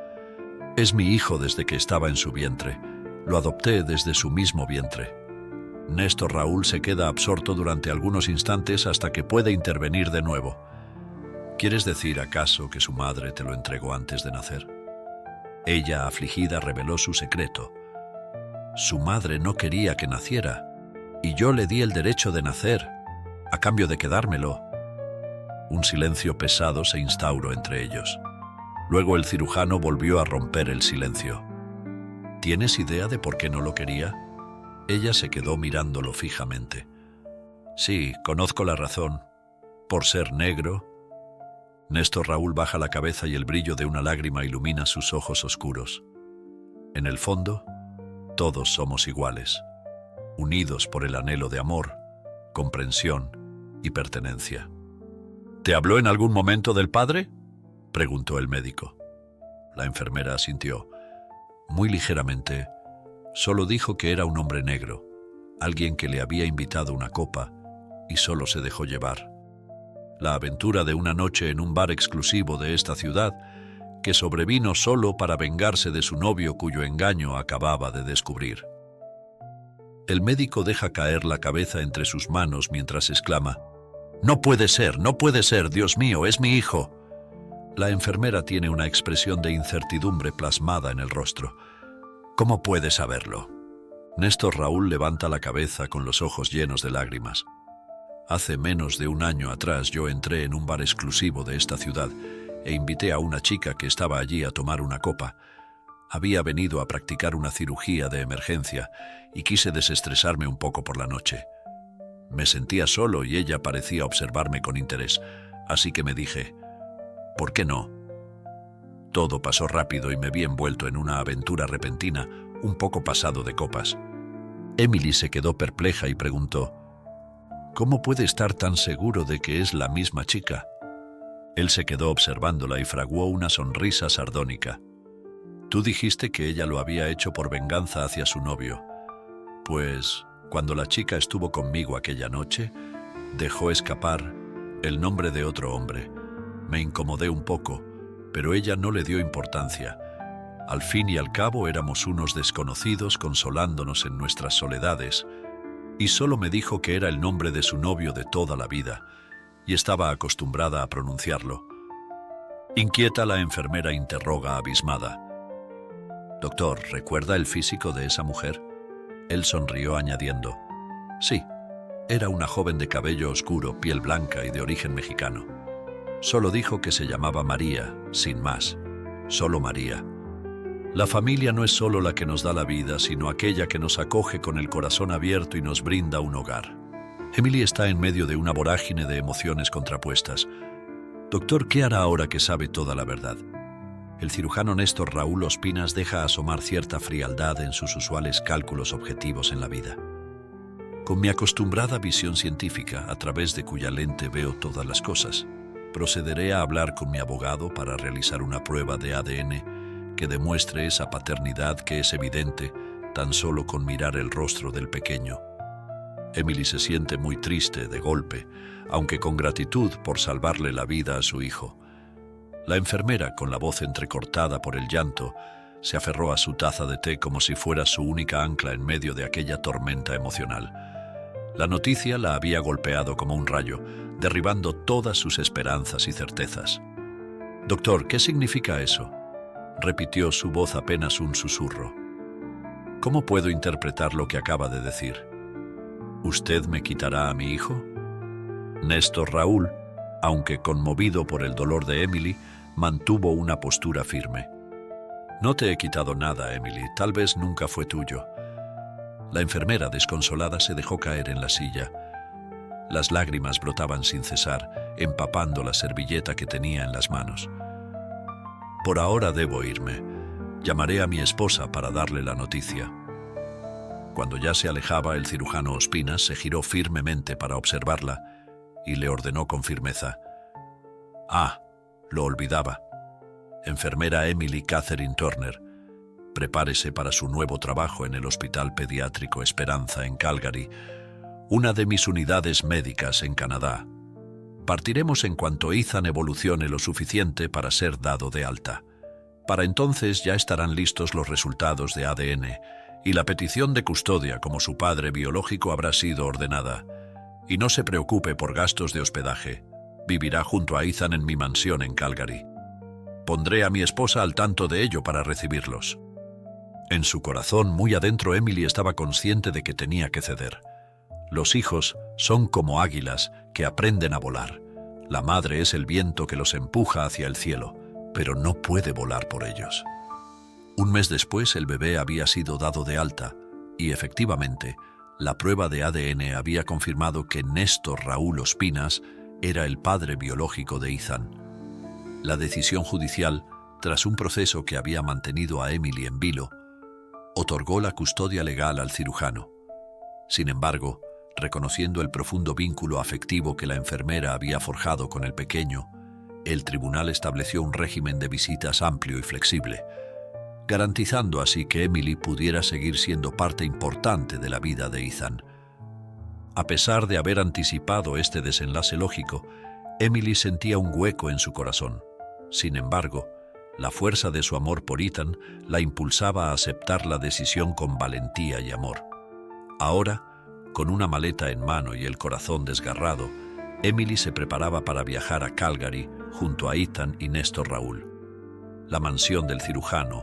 «Es mi hijo desde que estaba en su vientre. Lo adopté desde su mismo vientre». Néstor Raúl se queda absorto durante algunos instantes hasta que puede intervenir de nuevo. «¿Quieres decir acaso que su madre te lo entregó antes de nacer?». Ella, afligida, reveló su secreto. «Su madre no quería que naciera, y yo le di el derecho de nacer, a cambio de quedármelo». Un silencio pesado se instauró entre ellos. Luego el cirujano volvió a romper el silencio. «¿Tienes idea de por qué no lo quería?». Ella se quedó mirándolo fijamente. «Sí, conozco la razón. Por ser negro». Néstor Raúl baja la cabeza y el brillo de una lágrima ilumina sus ojos oscuros. «En el fondo, todos somos iguales, unidos por el anhelo de amor, comprensión y pertenencia». «¿Te habló en algún momento del padre?», preguntó el médico. La enfermera asintió. Muy ligeramente. Solo dijo que era un hombre negro, alguien que le había invitado una copa y solo se dejó llevar. La aventura de una noche en un bar exclusivo de esta ciudad, que sobrevino solo para vengarse de su novio cuyo engaño acababa de descubrir. El médico deja caer la cabeza entre sus manos mientras exclama: no puede ser, Dios mío, es mi hijo». La enfermera tiene una expresión de incertidumbre plasmada en el rostro. «¿Cómo puede saberlo?». Néstor Raúl levanta la cabeza con los ojos llenos de lágrimas. «Hace menos de un año atrás yo entré en un bar exclusivo de esta ciudad e invité a una chica que estaba allí a tomar una copa. Había venido a practicar una cirugía de emergencia y quise desestresarme un poco por la noche. Me sentía solo y ella parecía observarme con interés, así que me dije, ¿por qué no?». Todo pasó rápido y me vi envuelto en una aventura repentina, un poco pasado de copas. Emily se quedó perpleja y preguntó: ¿cómo puede estar tan seguro de que es la misma chica? Él se quedó observándola y fraguó una sonrisa sardónica. Tú dijiste que ella lo había hecho por venganza hacia su novio. Pues, cuando la chica estuvo conmigo aquella noche, dejó escapar el nombre de otro hombre. Me incomodé un poco, pero ella no le dio importancia. Al fin y al cabo éramos unos desconocidos consolándonos en nuestras soledades, y solo me dijo que era el nombre de su novio de toda la vida, y estaba acostumbrada a pronunciarlo. Inquieta, la enfermera interroga abismada: «Doctor, ¿recuerda el físico de esa mujer?». Él sonrió añadiendo: «Sí, era una joven de cabello oscuro, piel blanca y de origen mexicano. Solo dijo que se llamaba María, sin más. Solo María. La familia no es solo la que nos da la vida, sino aquella que nos acoge con el corazón abierto y nos brinda un hogar». Emily está en medio de una vorágine de emociones contrapuestas. «Doctor, ¿qué hará ahora que sabe toda la verdad?». El cirujano Néstor Raúl Ospinas deja asomar cierta frialdad en sus usuales cálculos objetivos en la vida. «Con mi acostumbrada visión científica, a través de cuya lente veo todas las cosas, procederé a hablar con mi abogado para realizar una prueba de ADN que demuestre esa paternidad que es evidente tan solo con mirar el rostro del pequeño». Emily se siente muy triste de golpe, aunque con gratitud por salvarle la vida a su hijo. La enfermera, con la voz entrecortada por el llanto, se aferró a su taza de té como si fuera su única ancla en medio de aquella tormenta emocional. La noticia la había golpeado como un rayo, derribando todas sus esperanzas y certezas. «Doctor, ¿qué significa eso?», repitió su voz apenas un susurro. «¿Cómo puedo interpretar lo que acaba de decir? ¿Usted me quitará a mi hijo?». Néstor Raúl, aunque conmovido por el dolor de Emily, mantuvo una postura firme. «No te he quitado nada, Emily, tal vez nunca fue tuyo». La enfermera, desconsolada, se dejó caer en la silla. Las lágrimas brotaban sin cesar, empapando la servilleta que tenía en las manos. «Por ahora debo irme. Llamaré a mi esposa para darle la noticia». Cuando ya se alejaba, el cirujano Ospinas se giró firmemente para observarla y le ordenó con firmeza: «Ah, lo olvidaba. Enfermera Emily Catherine Turner, prepárese para su nuevo trabajo en el Hospital Pediátrico Esperanza en Calgary, una de mis unidades médicas en Canadá. Partiremos en cuanto Ethan evolucione lo suficiente para ser dado de alta. Para entonces ya estarán listos los resultados de ADN y la petición de custodia como su padre biológico habrá sido ordenada. Y no se preocupe por gastos de hospedaje. Vivirá junto a Ethan en mi mansión en Calgary. Pondré a mi esposa al tanto de ello para recibirlos». En su corazón, muy adentro, Emily estaba consciente de que tenía que ceder. Los hijos son como águilas que aprenden a volar. La madre es el viento que los empuja hacia el cielo, pero no puede volar por ellos. Un mes después, el bebé había sido dado de alta y, efectivamente, la prueba de ADN había confirmado que Néstor Raúl Ospinas era el padre biológico de Ethan. La decisión judicial, tras un proceso que había mantenido a Emily en vilo, otorgó la custodia legal al cirujano. Sin embargo, reconociendo el profundo vínculo afectivo que la enfermera había forjado con el pequeño, el tribunal estableció un régimen de visitas amplio y flexible, garantizando así que Emily pudiera seguir siendo parte importante de la vida de Ethan. A pesar de haber anticipado este desenlace lógico, Emily sentía un hueco en su corazón. Sin embargo, la fuerza de su amor por Ethan la impulsaba a aceptar la decisión con valentía y amor. Ahora, con una maleta en mano y el corazón desgarrado, Emily se preparaba para viajar a Calgary junto a Ethan y Néstor Raúl. La mansión del cirujano,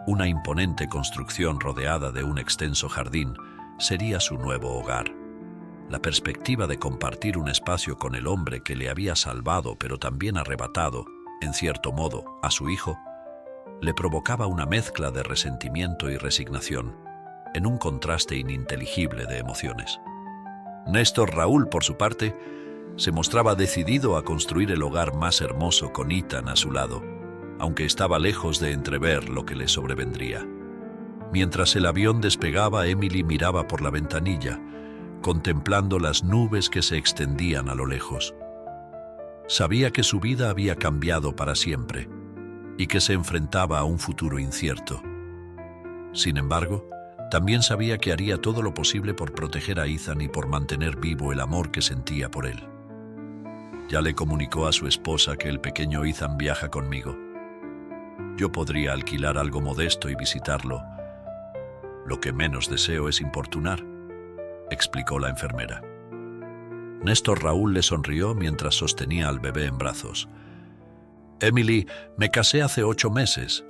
una imponente construcción rodeada de un extenso jardín, sería su nuevo hogar. La perspectiva de compartir un espacio con el hombre que le había salvado pero también arrebatado, en cierto modo, a su hijo, le provocaba una mezcla de resentimiento y resignación, en un contraste ininteligible de emociones. Néstor Raúl, por su parte, se mostraba decidido a construir el hogar más hermoso con Ethan a su lado, aunque estaba lejos de entrever lo que le sobrevendría. Mientras el avión despegaba, Emily miraba por la ventanilla, contemplando las nubes que se extendían a lo lejos. Sabía que su vida había cambiado para siempre y que se enfrentaba a un futuro incierto. Sin embargo, también sabía que haría todo lo posible por proteger a Ethan y por mantener vivo el amor que sentía por él. Ya le comunicó a su esposa que el pequeño Ethan viaja conmigo. Yo podría alquilar algo modesto y visitarlo. Lo que menos deseo es importunar, explicó la enfermera. Néstor Raúl le sonrió mientras sostenía al bebé en brazos. Emily, me casé hace 8 meses.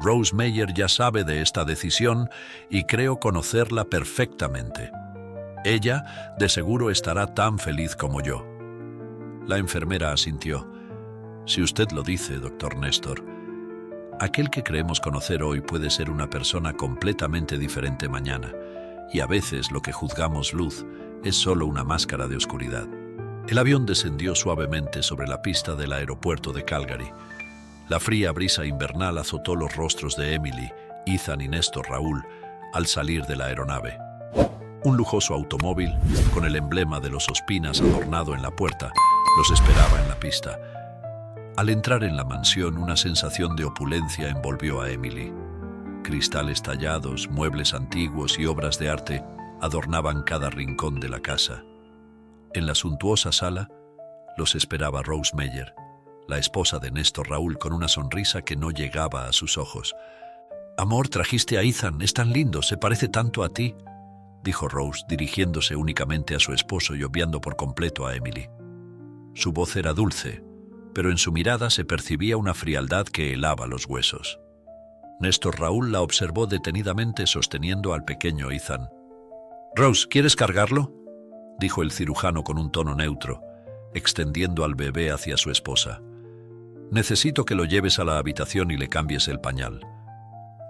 Rose Meyer ya sabe de esta decisión y creo conocerla perfectamente. Ella, de seguro, estará tan feliz como yo. La enfermera asintió. Si usted lo dice, doctor Néstor. Aquel que creemos conocer hoy puede ser una persona completamente diferente mañana, y a veces lo que juzgamos luz es solo una máscara de oscuridad. El avión descendió suavemente sobre la pista del aeropuerto de Calgary. La fría brisa invernal azotó los rostros de Emily, Ethan y Néstor Raúl al salir de la aeronave. Un lujoso automóvil, con el emblema de los Ospinas adornado en la puerta, los esperaba en la pista. Al entrar en la mansión, una sensación de opulencia envolvió a Emily. Cristales tallados, muebles antiguos y obras de arte adornaban cada rincón de la casa. En la suntuosa sala los esperaba Rose Meyer, la esposa de Néstor Raúl, con una sonrisa que no llegaba a sus ojos. «Amor, trajiste a Ethan, es tan lindo, se parece tanto a ti», dijo Rose, dirigiéndose únicamente a su esposo y obviando por completo a Emily. Su voz era dulce, pero en su mirada se percibía una frialdad que helaba los huesos. Néstor Raúl la observó detenidamente sosteniendo al pequeño Ethan. «Rose, ¿quieres cargarlo?», dijo el cirujano con un tono neutro, extendiendo al bebé hacia su esposa. «Necesito que lo lleves a la habitación y le cambies el pañal».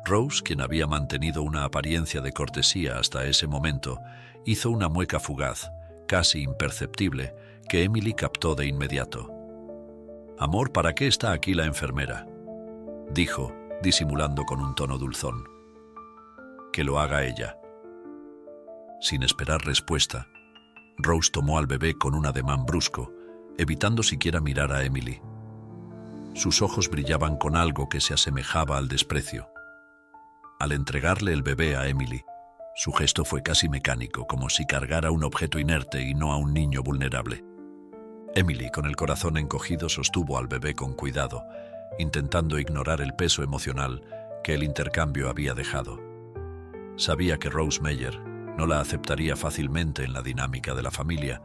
Rose, quien había mantenido una apariencia de cortesía hasta ese momento, hizo una mueca fugaz, casi imperceptible, que Emily captó de inmediato. «Amor, ¿para qué está aquí la enfermera?», dijo, disimulando con un tono dulzón. «Que lo haga ella». Sin esperar respuesta, Rose tomó al bebé con un ademán brusco, evitando siquiera mirar a Emily. Sus ojos brillaban con algo que se asemejaba al desprecio. Al entregarle el bebé a Emily, su gesto fue casi mecánico, como si cargara un objeto inerte y no a un niño vulnerable. Emily, con el corazón encogido, sostuvo al bebé con cuidado, intentando ignorar el peso emocional que el intercambio había dejado. Sabía que Rose Meyer no la aceptaría fácilmente en la dinámica de la familia,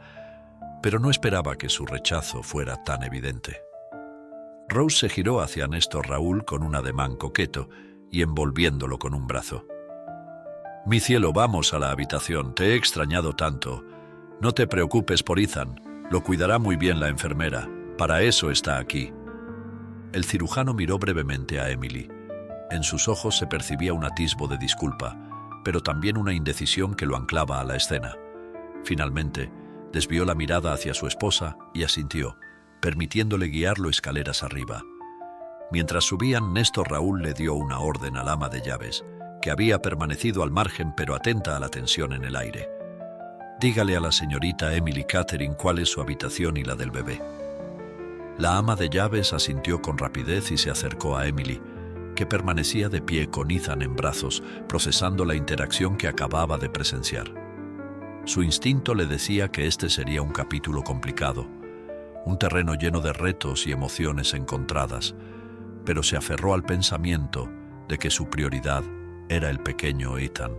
pero no esperaba que su rechazo fuera tan evidente. Rose se giró hacia Néstor Raúl con un ademán coqueto y envolviéndolo con un brazo. «Mi cielo, vamos a la habitación, te he extrañado tanto. No te preocupes por Ethan, lo cuidará muy bien la enfermera, para eso está aquí». El cirujano miró brevemente a Emily. En sus ojos se percibía un atisbo de disculpa, pero también una indecisión que lo anclaba a la escena. Finalmente, desvió la mirada hacia su esposa y asintió, permitiéndole guiarlo escaleras arriba. Mientras subían, Néstor Raúl le dio una orden al ama de llaves, que había permanecido al margen pero atenta a la tensión en el aire. «Dígale a la señorita Emily Catherine cuál es su habitación y la del bebé». La ama de llaves asintió con rapidez y se acercó a Emily, que permanecía de pie con Ethan en brazos, procesando la interacción que acababa de presenciar. Su instinto le decía que este sería un capítulo complicado, un terreno lleno de retos y emociones encontradas, pero se aferró al pensamiento de que su prioridad era el pequeño Ethan.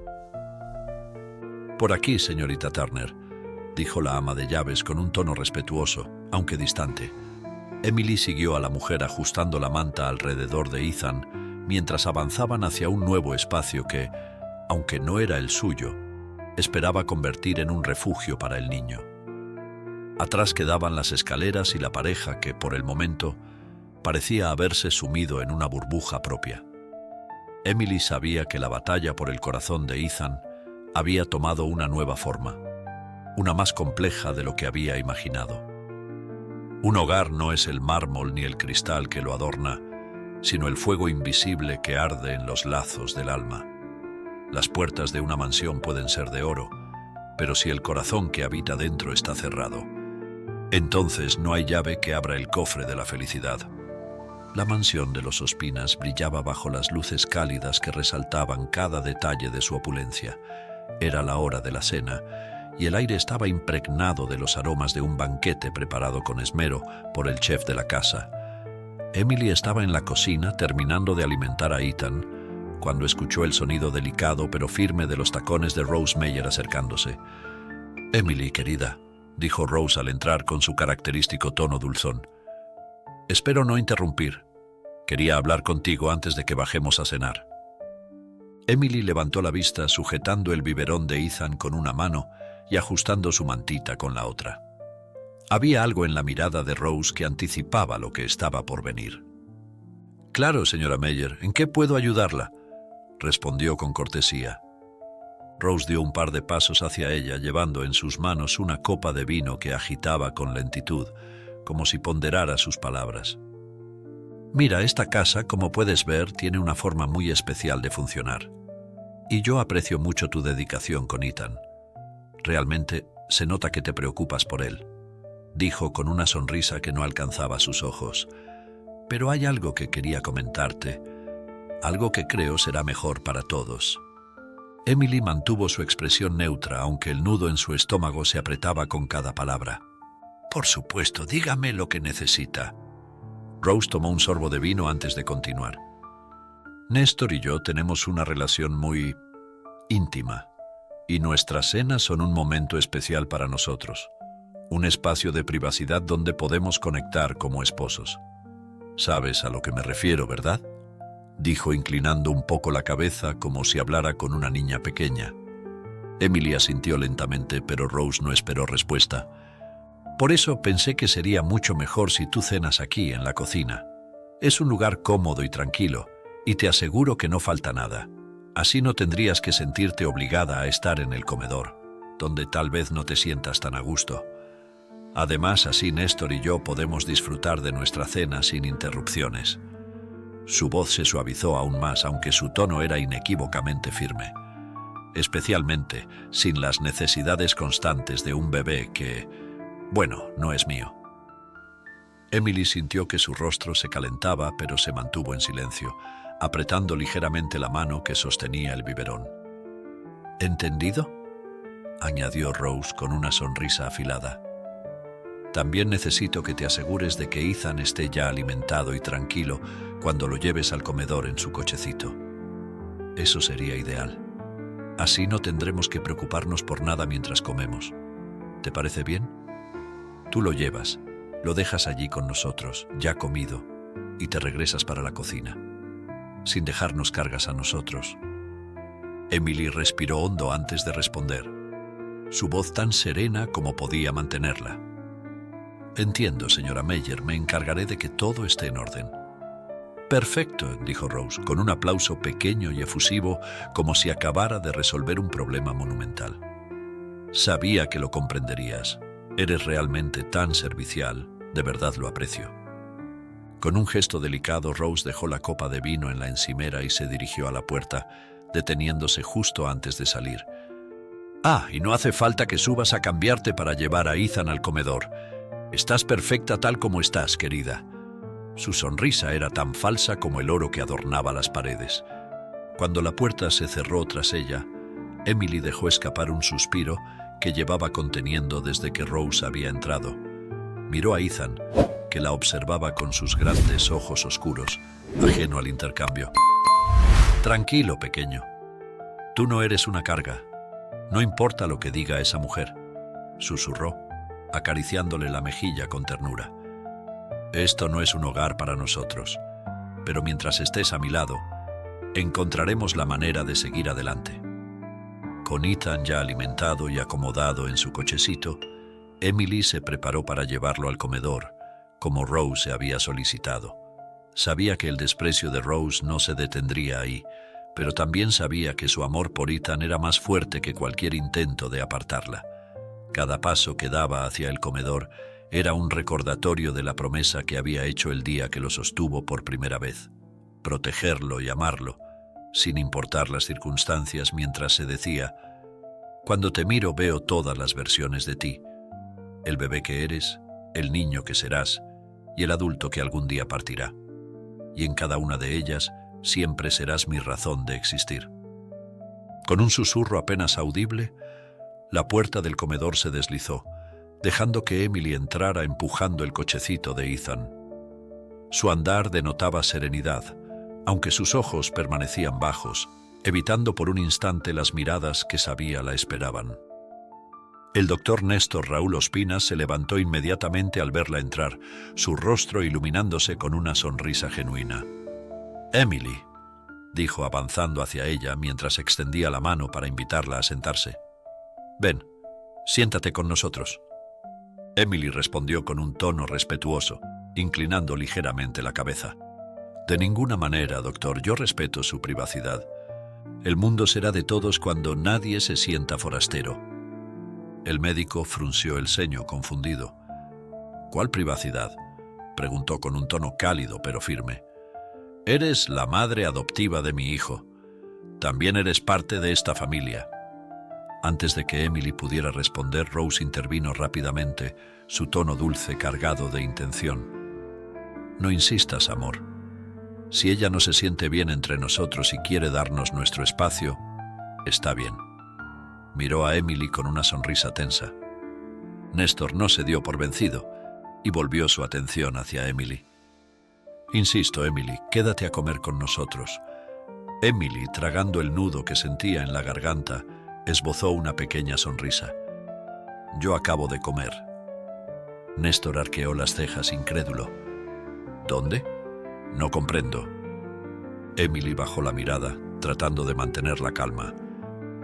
«Por aquí, señorita Turner», dijo la ama de llaves con un tono respetuoso, aunque distante. Emily siguió a la mujer ajustando la manta alrededor de Ethan mientras avanzaban hacia un nuevo espacio que, aunque no era el suyo, esperaba convertir en un refugio para el niño. Atrás quedaban las escaleras y la pareja que, por el momento, parecía haberse sumido en una burbuja propia. Emily sabía que la batalla por el corazón de Ethan había tomado una nueva forma, una más compleja de lo que había imaginado. Un hogar no es el mármol ni el cristal que lo adorna, sino el fuego invisible que arde en los lazos del alma. Las puertas de una mansión pueden ser de oro, pero si el corazón que habita dentro está cerrado, entonces no hay llave que abra el cofre de la felicidad. La mansión de los Ospinas brillaba bajo las luces cálidas que resaltaban cada detalle de su opulencia. Era la hora de la cena, y el aire estaba impregnado de los aromas de un banquete preparado con esmero por el chef de la casa. Emily estaba en la cocina terminando de alimentar a Ethan cuando escuchó el sonido delicado pero firme de los tacones de Rose Meyer acercándose. «Emily, querida», dijo Rose al entrar con su característico tono dulzón. «Espero no interrumpir. Quería hablar contigo antes de que bajemos a cenar». Emily levantó la vista sujetando el biberón de Ethan con una mano y ajustando su mantita con la otra. Había algo en la mirada de Rose que anticipaba lo que estaba por venir. «Claro, señora Meyer, ¿en qué puedo ayudarla?», respondió con cortesía. Rose dio un par de pasos hacia ella, llevando en sus manos una copa de vino que agitaba con lentitud, como si ponderara sus palabras. «Mira, esta casa, como puedes ver, tiene una forma muy especial de funcionar. Y yo aprecio mucho tu dedicación con Ethan. Realmente se nota que te preocupas por él», dijo con una sonrisa que no alcanzaba sus ojos. «Pero hay algo que quería comentarte, algo que creo será mejor para todos». Emily mantuvo su expresión neutra, aunque el nudo en su estómago se apretaba con cada palabra. «Por supuesto, dígame lo que necesita». Rose tomó un sorbo de vino antes de continuar. «Néstor y yo tenemos una relación muy íntima, y nuestras cenas son un momento especial para nosotros, un espacio de privacidad donde podemos conectar como esposos. Sabes a lo que me refiero, ¿verdad?», dijo inclinando un poco la cabeza como si hablara con una niña pequeña. Emily asintió lentamente, pero Rose no esperó respuesta. «Por eso pensé que sería mucho mejor si tú cenas aquí, en la cocina. Es un lugar cómodo y tranquilo, y te aseguro que no falta nada. Así no tendrías que sentirte obligada a estar en el comedor, donde tal vez no te sientas tan a gusto. Además, así Néstor y yo podemos disfrutar de nuestra cena sin interrupciones». Su voz se suavizó aún más, aunque su tono era inequívocamente firme. «Especialmente sin las necesidades constantes de un bebé que, bueno, no es mío». Emily sintió que su rostro se calentaba, pero se mantuvo en silencio, apretando ligeramente la mano que sostenía el biberón. «¿Entendido?», añadió Rose con una sonrisa afilada. «También necesito que te asegures de que Ethan esté ya alimentado y tranquilo cuando lo lleves al comedor en su cochecito. Eso sería ideal. Así no tendremos que preocuparnos por nada mientras comemos. ¿Te parece bien? Tú lo llevas, lo dejas allí con nosotros, ya comido, y te regresas para la cocina, sin dejarnos cargas a nosotros». Emily respiró hondo antes de responder, su voz tan serena como podía mantenerla. «Entiendo, señora Meyer, me encargaré de que todo esté en orden». «Perfecto», dijo Rose, con un aplauso pequeño y efusivo, como si acabara de resolver un problema monumental. «Sabía que lo comprenderías. Eres realmente tan servicial, de verdad lo aprecio». Con un gesto delicado, Rose dejó la copa de vino en la encimera y se dirigió a la puerta, deteniéndose justo antes de salir. «Ah, y no hace falta que subas a cambiarte para llevar a Ethan al comedor. Estás perfecta tal como estás, querida». Su sonrisa era tan falsa como el oro que adornaba las paredes. Cuando la puerta se cerró tras ella, Emily dejó escapar un suspiro que llevaba conteniendo desde que Rose había entrado. Miró a Ethan, que la observaba con sus grandes ojos oscuros, ajeno al intercambio. «Tranquilo, pequeño. Tú no eres una carga. No importa lo que diga esa mujer», susurró, acariciándole la mejilla con ternura. «Esto no es un hogar para nosotros, pero mientras estés a mi lado, encontraremos la manera de seguir adelante». Con Ethan ya alimentado y acomodado en su cochecito, Emily se preparó para llevarlo al comedor, como Rose había solicitado. Sabía que el desprecio de Rose no se detendría ahí, pero también sabía que su amor por Ethan era más fuerte que cualquier intento de apartarla. Cada paso que daba hacia el comedor era un recordatorio de la promesa que había hecho el día que lo sostuvo por primera vez: protegerlo y amarlo, sin importar las circunstancias, mientras se decía: «Cuando te miro veo todas las versiones de ti, el bebé que eres, el niño que serás y el adulto que algún día partirá. Y en cada una de ellas siempre serás mi razón de existir». Con un susurro apenas audible, la puerta del comedor se deslizó, dejando que Emily entrara empujando el cochecito de Ethan. Su andar denotaba serenidad, aunque sus ojos permanecían bajos, evitando por un instante las miradas que sabía la esperaban. El doctor Néstor Raúl Ospina se levantó inmediatamente al verla entrar, su rostro iluminándose con una sonrisa genuina. «Emily», dijo avanzando hacia ella mientras extendía la mano para invitarla a sentarse. «Ven, siéntate con nosotros». Emily respondió con un tono respetuoso, inclinando ligeramente la cabeza. «De ninguna manera, doctor, yo respeto su privacidad. El mundo será de todos cuando nadie se sienta forastero». El médico frunció el ceño, confundido. «¿Cuál privacidad?», preguntó con un tono cálido pero firme. «Eres la madre adoptiva de mi hijo. También eres parte de esta familia». Antes de que Emily pudiera responder, Rose intervino rápidamente, su tono dulce cargado de intención. «No insistas, amor. Si ella no se siente bien entre nosotros y quiere darnos nuestro espacio, está bien». Miró a Emily con una sonrisa tensa. Néstor no se dio por vencido y volvió su atención hacia Emily. «Insisto, Emily, quédate a comer con nosotros». Emily, tragando el nudo que sentía en la garganta, esbozó una pequeña sonrisa. «Yo acabo de comer». Néstor arqueó las cejas incrédulo. «¿Dónde? No comprendo». Emily bajó la mirada, tratando de mantener la calma.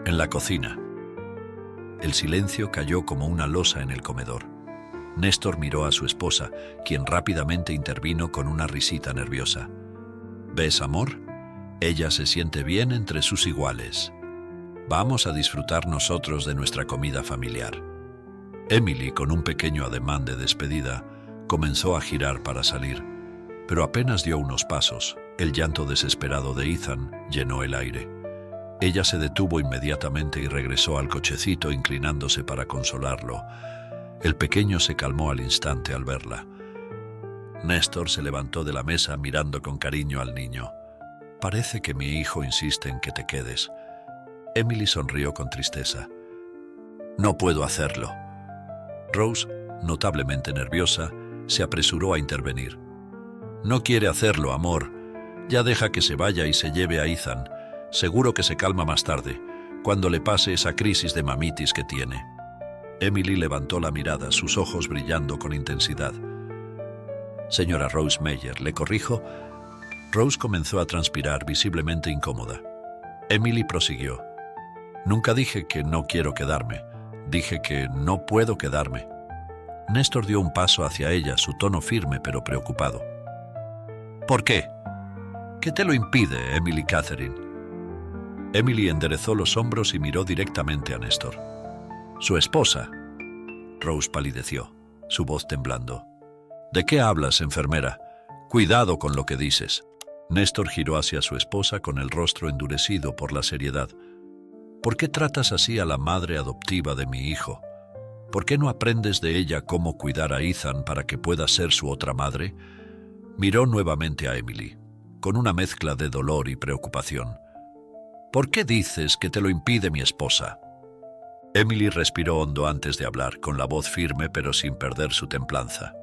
«En la cocina». El silencio cayó como una losa en el comedor. Néstor miró a su esposa, quien rápidamente intervino con una risita nerviosa. «¿Ves, amor? Ella se siente bien entre sus iguales. Vamos a disfrutar nosotros de nuestra comida familiar». Emily, con un pequeño ademán de despedida, comenzó a girar para salir, pero apenas dio unos pasos, el llanto desesperado de Ethan llenó el aire. Ella se detuvo inmediatamente y regresó al cochecito inclinándose para consolarlo. El pequeño se calmó al instante al verla. Néstor se levantó de la mesa mirando con cariño al niño. «Parece que mi hijo insiste en que te quedes». Emily sonrió con tristeza. «No puedo hacerlo». Rose, notablemente nerviosa, se apresuró a intervenir. «No quiere hacerlo, amor. Ya deja que se vaya y se lleve a Ethan. Seguro que se calma más tarde, cuando le pase esa crisis de mamitis que tiene». Emily levantó la mirada, sus ojos brillando con intensidad. «Señora Rose Meyer, ¿le corrijo?» Rose comenzó a transpirar, visiblemente incómoda. Emily prosiguió. «Nunca dije que no quiero quedarme. Dije que no puedo quedarme». Néstor dio un paso hacia ella, su tono firme pero preocupado. «¿Por qué? ¿Qué te lo impide, Emily Catherine?» Emily enderezó los hombros y miró directamente a Néstor. «Su esposa». Rose palideció, su voz temblando. «¿De qué hablas, enfermera? Cuidado con lo que dices». Néstor giró hacia su esposa con el rostro endurecido por la seriedad. «¿Por qué tratas así a la madre adoptiva de mi hijo? ¿Por qué no aprendes de ella cómo cuidar a Ethan para que pueda ser su otra madre?» Miró nuevamente a Emily, con una mezcla de dolor y preocupación. «¿Por qué dices que te lo impide mi esposa?» Emily respiró hondo antes de hablar, con la voz firme pero sin perder su templanza.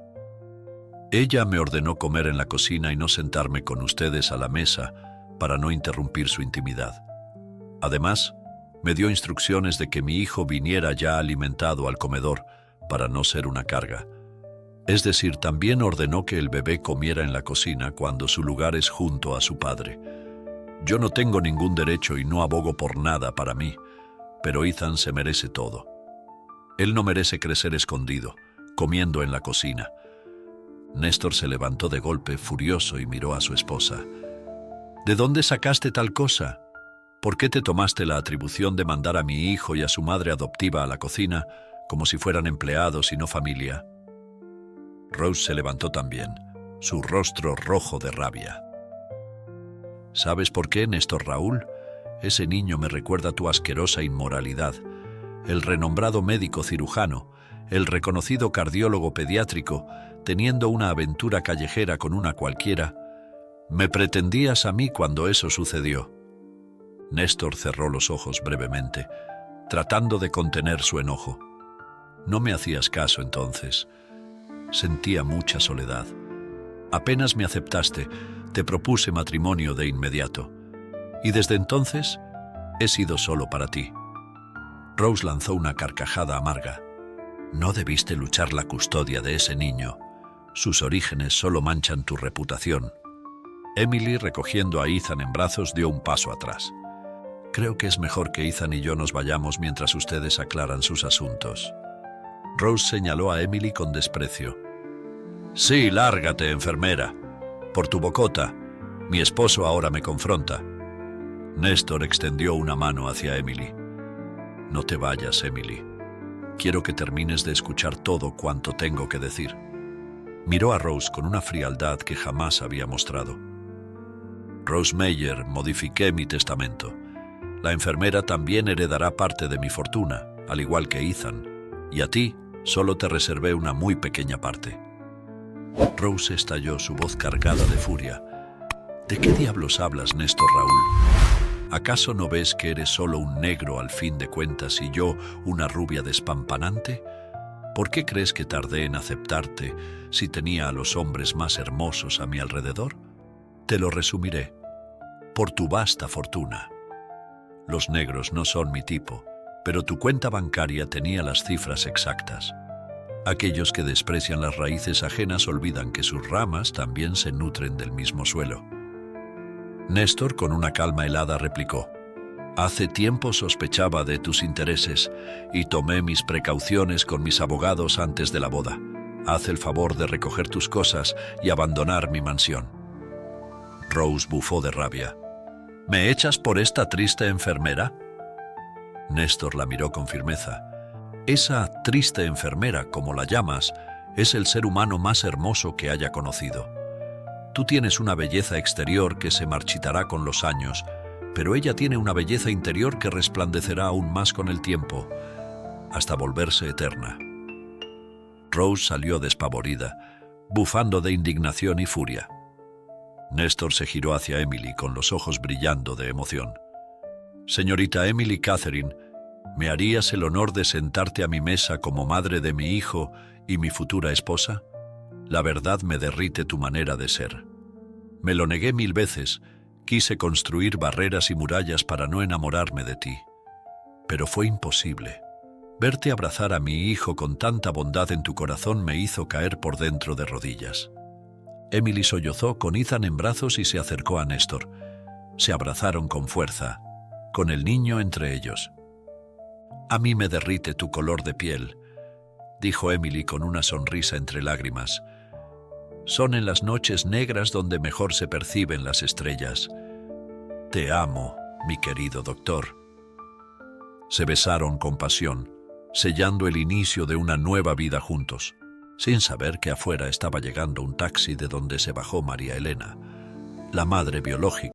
«Ella me ordenó comer en la cocina y no sentarme con ustedes a la mesa para no interrumpir su intimidad. Además, me dio instrucciones de que mi hijo viniera ya alimentado al comedor para no ser una carga. Es decir, también ordenó que el bebé comiera en la cocina cuando su lugar es junto a su padre. Yo no tengo ningún derecho y no abogo por nada para mí, pero Ethan se merece todo. Él no merece crecer escondido, comiendo en la cocina». Néstor se levantó de golpe, furioso, y miró a su esposa. «¿De dónde sacaste tal cosa? ¿Por qué te tomaste la atribución de mandar a mi hijo y a su madre adoptiva a la cocina como si fueran empleados y no familia?» Rose se levantó también, su rostro rojo de rabia. ¿Sabes por qué, Néstor Raúl? Ese niño me recuerda tu asquerosa inmoralidad. El renombrado médico cirujano, el reconocido cardiólogo pediátrico, teniendo una aventura callejera con una cualquiera, me pretendías a mí cuando eso sucedió. Néstor cerró los ojos brevemente, tratando de contener su enojo. No me hacías caso entonces. Sentía mucha soledad. Apenas me aceptaste, te propuse matrimonio de inmediato. Y desde entonces he sido solo para ti. Rose lanzó una carcajada amarga. No debiste luchar la custodia de ese niño. Sus orígenes solo manchan tu reputación. Emily, recogiendo a Ethan en brazos, dio un paso atrás. Creo que es mejor que Ethan y yo nos vayamos mientras ustedes aclaran sus asuntos. Rose señaló a Emily con desprecio. Sí, lárgate, enfermera. Por tu bocota. Mi esposo ahora me confronta. Néstor extendió una mano hacia Emily. No te vayas, Emily. Quiero que termines de escuchar todo cuanto tengo que decir. Miró a Rose con una frialdad que jamás había mostrado. Rose Meyer, modifiqué mi testamento. La enfermera también heredará parte de mi fortuna, al igual que Ethan. Y a ti solo te reservé una muy pequeña parte. Rose estalló, su voz cargada de furia. ¿De qué diablos hablas, Néstor Raúl? ¿Acaso no ves que eres solo un negro al fin de cuentas y yo una rubia despampanante? ¿Por qué crees que tardé en aceptarte si tenía a los hombres más hermosos a mi alrededor? Te lo resumiré. Por tu vasta fortuna. Los negros no son mi tipo, pero tu cuenta bancaria tenía las cifras exactas. Aquellos que desprecian las raíces ajenas olvidan que sus ramas también se nutren del mismo suelo. Néstor, con una calma helada, replicó: Hace tiempo sospechaba de tus intereses y tomé mis precauciones con mis abogados antes de la boda. Haz el favor de recoger tus cosas y abandonar mi mansión. Rose bufó de rabia. ¿Me echas por esta triste enfermera? Néstor la miró con firmeza. Esa triste enfermera, como la llamas, es el ser humano más hermoso que haya conocido. Tú tienes una belleza exterior que se marchitará con los años, pero ella tiene una belleza interior que resplandecerá aún más con el tiempo, hasta volverse eterna. Rose salió despavorida, bufando de indignación y furia. Néstor se giró hacia Emily con los ojos brillando de emoción. Señorita Emily Catherine, ¿me harías el honor de sentarte a mi mesa como madre de mi hijo y mi futura esposa? La verdad me derrite tu manera de ser. Me lo negué 1000 veces, quise construir barreras y murallas para no enamorarme de ti. Pero fue imposible. Verte abrazar a mi hijo con tanta bondad en tu corazón me hizo caer por dentro de rodillas. Emily sollozó con Ethan en brazos y se acercó a Néstor. Se abrazaron con fuerza, con el niño entre ellos. A mí me derrite tu color de piel, dijo Emily con una sonrisa entre lágrimas. Son en las noches negras donde mejor se perciben las estrellas. Te amo, mi querido doctor. Se besaron con pasión, sellando el inicio de una nueva vida juntos, sin saber que afuera estaba llegando un taxi de donde se bajó María Elena, la madre biológica